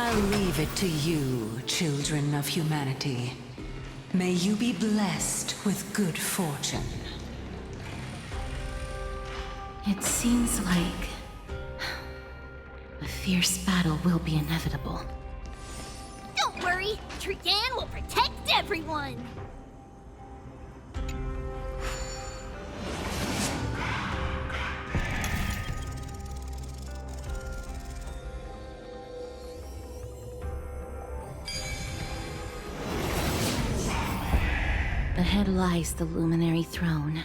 I'll leave it to you, children of humanity. May you be blessed with good fortune. It seems like a fierce battle will be inevitable. Don't worry, Trian will protect everyone! Ahead lies the Luminary Throne.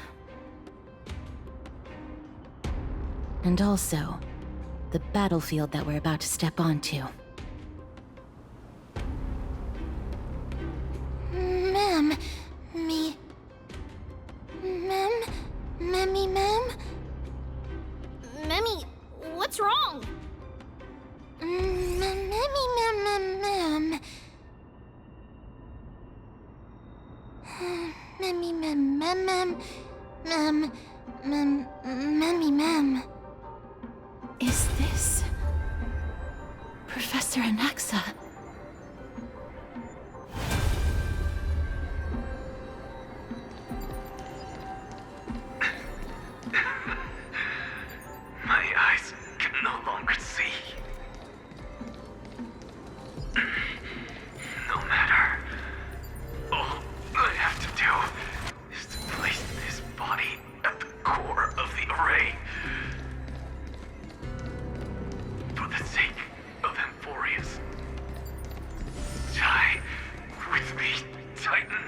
And also, the battlefield that we're about to step onto. Ma'am, ma'am? Memmy, what's wrong? Ma'am. Ma'am. Is this Professor Anaxa? My eyes can no longer see. No matter. All I have to do is to place this body at the core of the array. For the sake of Emphorius. Die with me, Titan.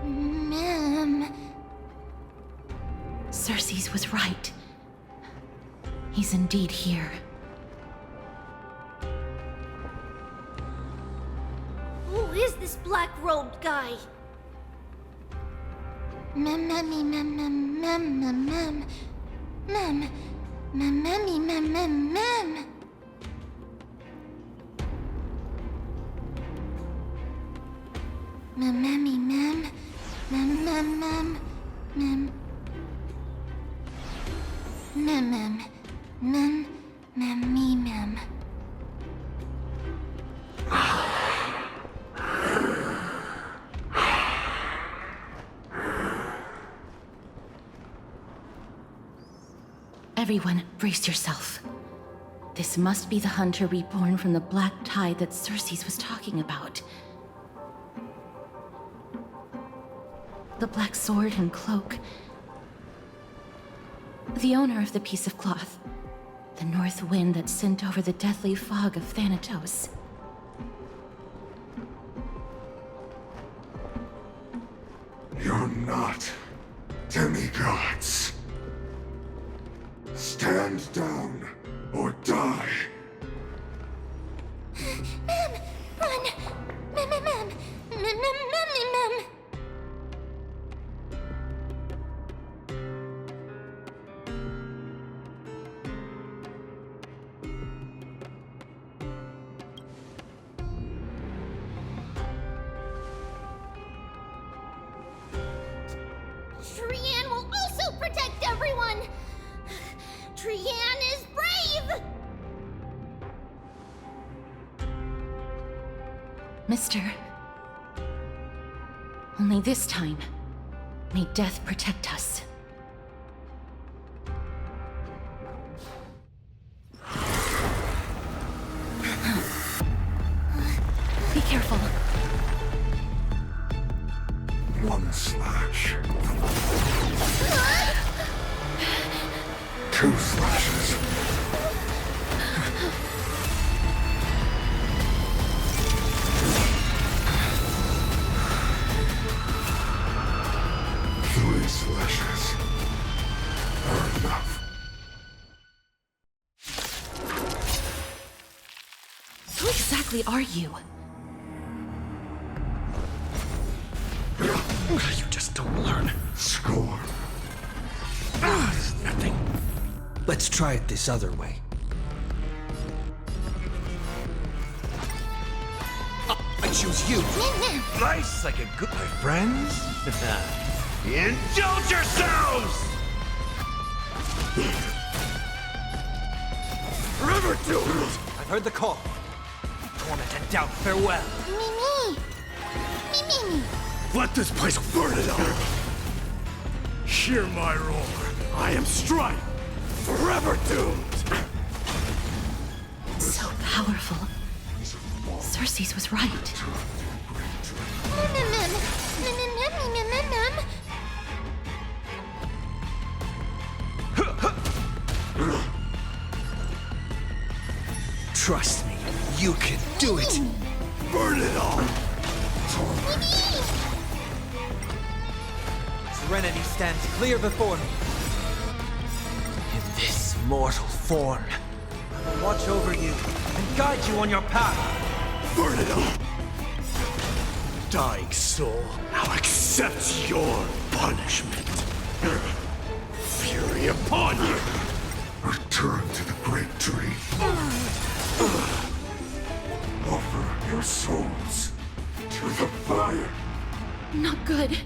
Ma'am. Cersei's was right. He's indeed here. Who is this black-robed guy? Ma'am. Everyone, brace yourself. This must be the hunter reborn from the black tide that Cersei's was talking about. The black sword and cloak. The owner of the piece of cloth. The north wind that sent over the deathly fog of Thanatos. You're not demigods. Stand down or die. Ma'am, run! Ma'am. Trian will also protect everyone! Trian is brave! Mister. Only this time, may death protect us. Be careful. One slash. 2 slashes. 3 slashes are enough. Who exactly are you? You just don't learn. Score. It's nothing. Let's try it this other way. choose you. Life's like a good... My friends? Indulge yourselves! River to it! I've heard the call. Torment and doubt, farewell. Me. Let this place burn it up! Hear my roar. I am strife, forever doomed! So powerful. Cersei's was right. Trust me, you can do it. Burn it all! Serenity stands clear before me. In this mortal form, I will watch over you and guide you on your path. Burn it all! Dying soul, I'll accept your punishment. Fury upon you! Return to the great tree. Offer your souls to the fire. Not good.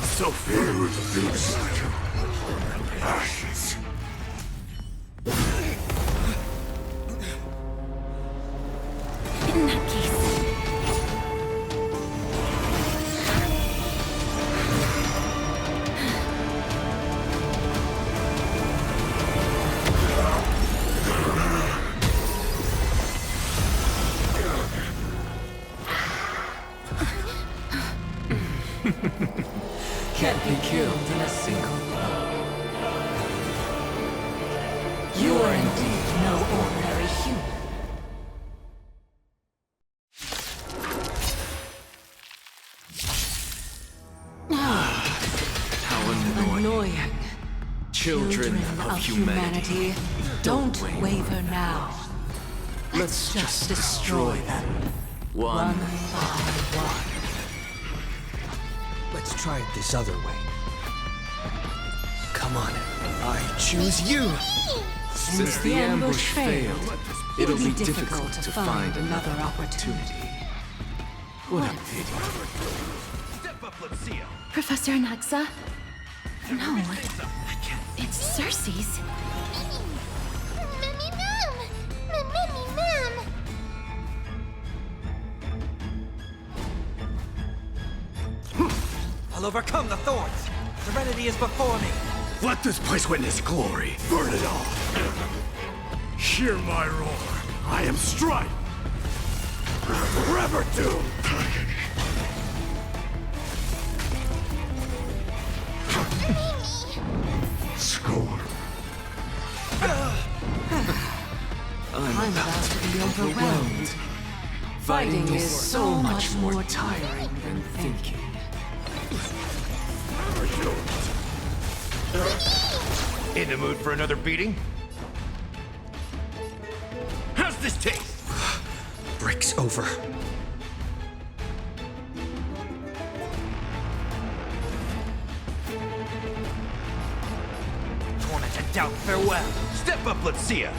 So fear reduced to ashes. In that case... Can't be killed in a single blow. You are indeed no ordinary human. How annoying. Children of humanity, don't waver now. Let's just destroy them. One by one. Let's try it this other way. Come on, I choose you! Since the ambush failed, it'll be difficult to find another opportunity. What a pity. Step up, let's see it. Professor Anaxa? No, it's Cersei's. I'll overcome the thorns. Serenity is before me. Let this place witness glory. Burn it all. Hear my roar. I am strife. Forever doomed. Score. I'm about to be overwhelmed. Fighting is so much more tiring than thinking. In the mood for another beating? How's this taste? Break's over. Torment and doubt, farewell. Step up, let's see ya.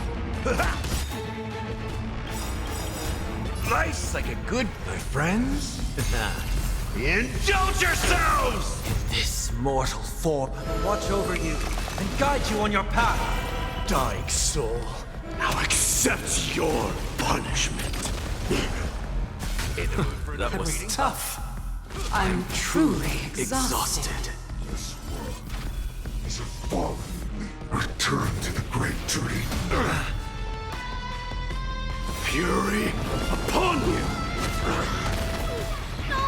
Life's like a good... My friends? Indulge yourselves! In this mortal form, I will watch over you and guide you on your path. Dying soul, I'll accept your punishment. That was tough. I'm truly exhausted. This world is a fallen. Return to the great tree. Fury upon you! No!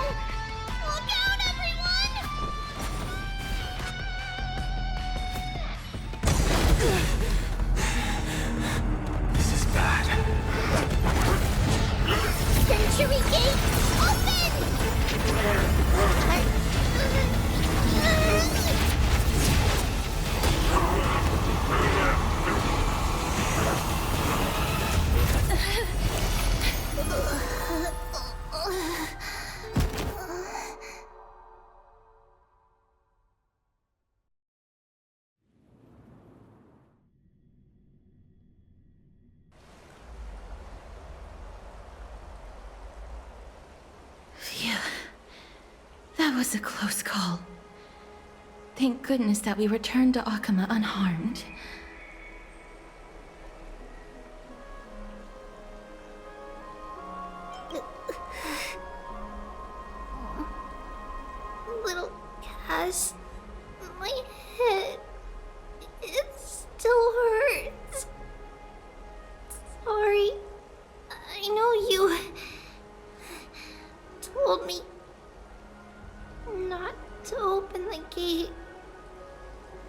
Look out, everyone! This is bad. Century Gate, open! was a close call. Thank goodness that we returned to Akama unharmed. Little Cass, my head, it still hurts. Sorry. I know you told me not to open the gate.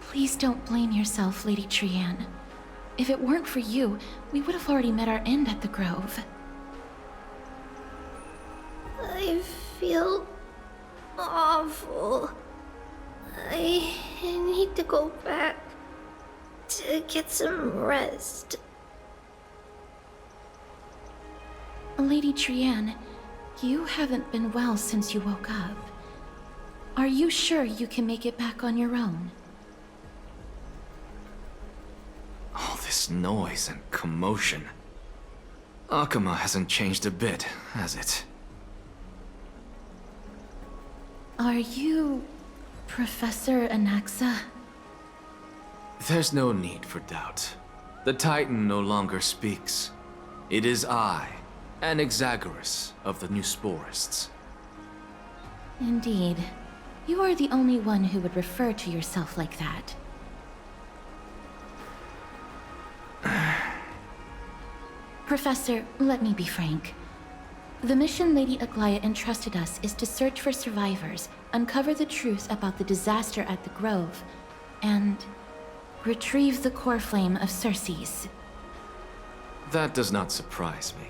Please don't blame yourself, Lady Trianne. If it weren't for you, we would have already met our end at the Grove. I feel awful. I need to go back to get some rest. Lady Trianne, you haven't been well since you woke up. Are you sure you can make it back on your own? All this noise and commotion. Akama hasn't changed a bit, has it? Are you Professor Anaxa? There's no need for doubt. The Titan no longer speaks. It is I, Anaxagoras of the New Sporists. Indeed. You are the only one who would refer to yourself like that. Professor, let me be frank. The mission Lady Aglaya entrusted us is to search for survivors, uncover the truth about the disaster at the Grove, and retrieve the core flame of Circes. That does not surprise me.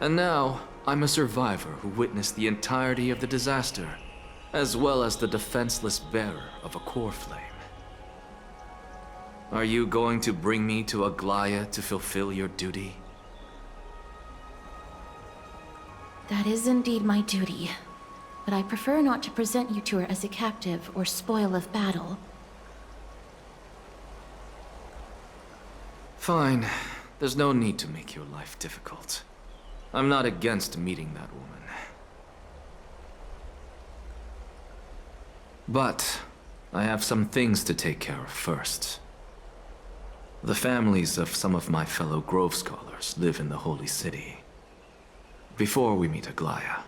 And now, I'm a survivor who witnessed the entirety of the disaster, as well as the defenseless bearer of a core flame. Are you going to bring me to Aglaya to fulfill your duty? That is indeed my duty, but I prefer not to present you to her as a captive or spoil of battle. Fine. There's no need to make your life difficult. I'm not against meeting that woman. But I have some things to take care of first. The families of some of my fellow Grove scholars live in the Holy City. Before we meet Aglaya,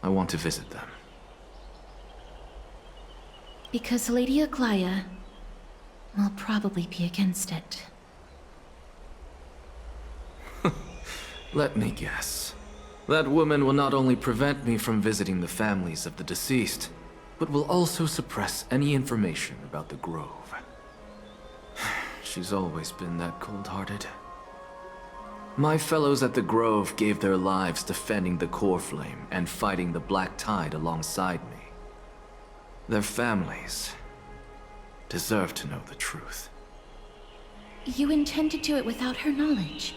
I want to visit them. Because Lady Aglaya will probably be against it. Let me guess. That woman will not only prevent me from visiting the families of the deceased, but will also suppress any information about the Grove. She's always been that cold-hearted. My fellows at the Grove gave their lives defending the core flame and fighting the Black Tide alongside me. Their families deserve to know the truth. You intend to do it without her knowledge?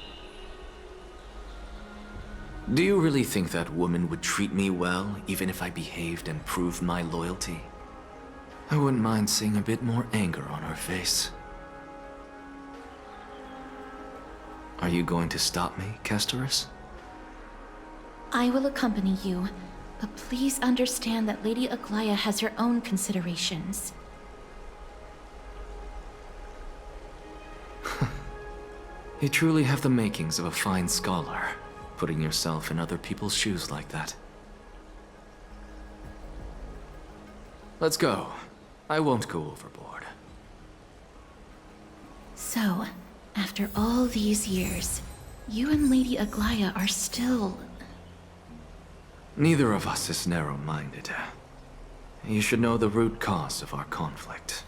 Do you really think that woman would treat me well, even if I behaved and proved my loyalty? I wouldn't mind seeing a bit more anger on her face. Are you going to stop me, Castorus? I will accompany you, but please understand that Lady Aglaya has her own considerations. You truly have the makings of a fine scholar, putting yourself in other people's shoes like that. Let's go. I won't go overboard. So, after all these years, you and Lady Aglaya are still... Neither of us is narrow-minded. You should know the root cause of our conflict.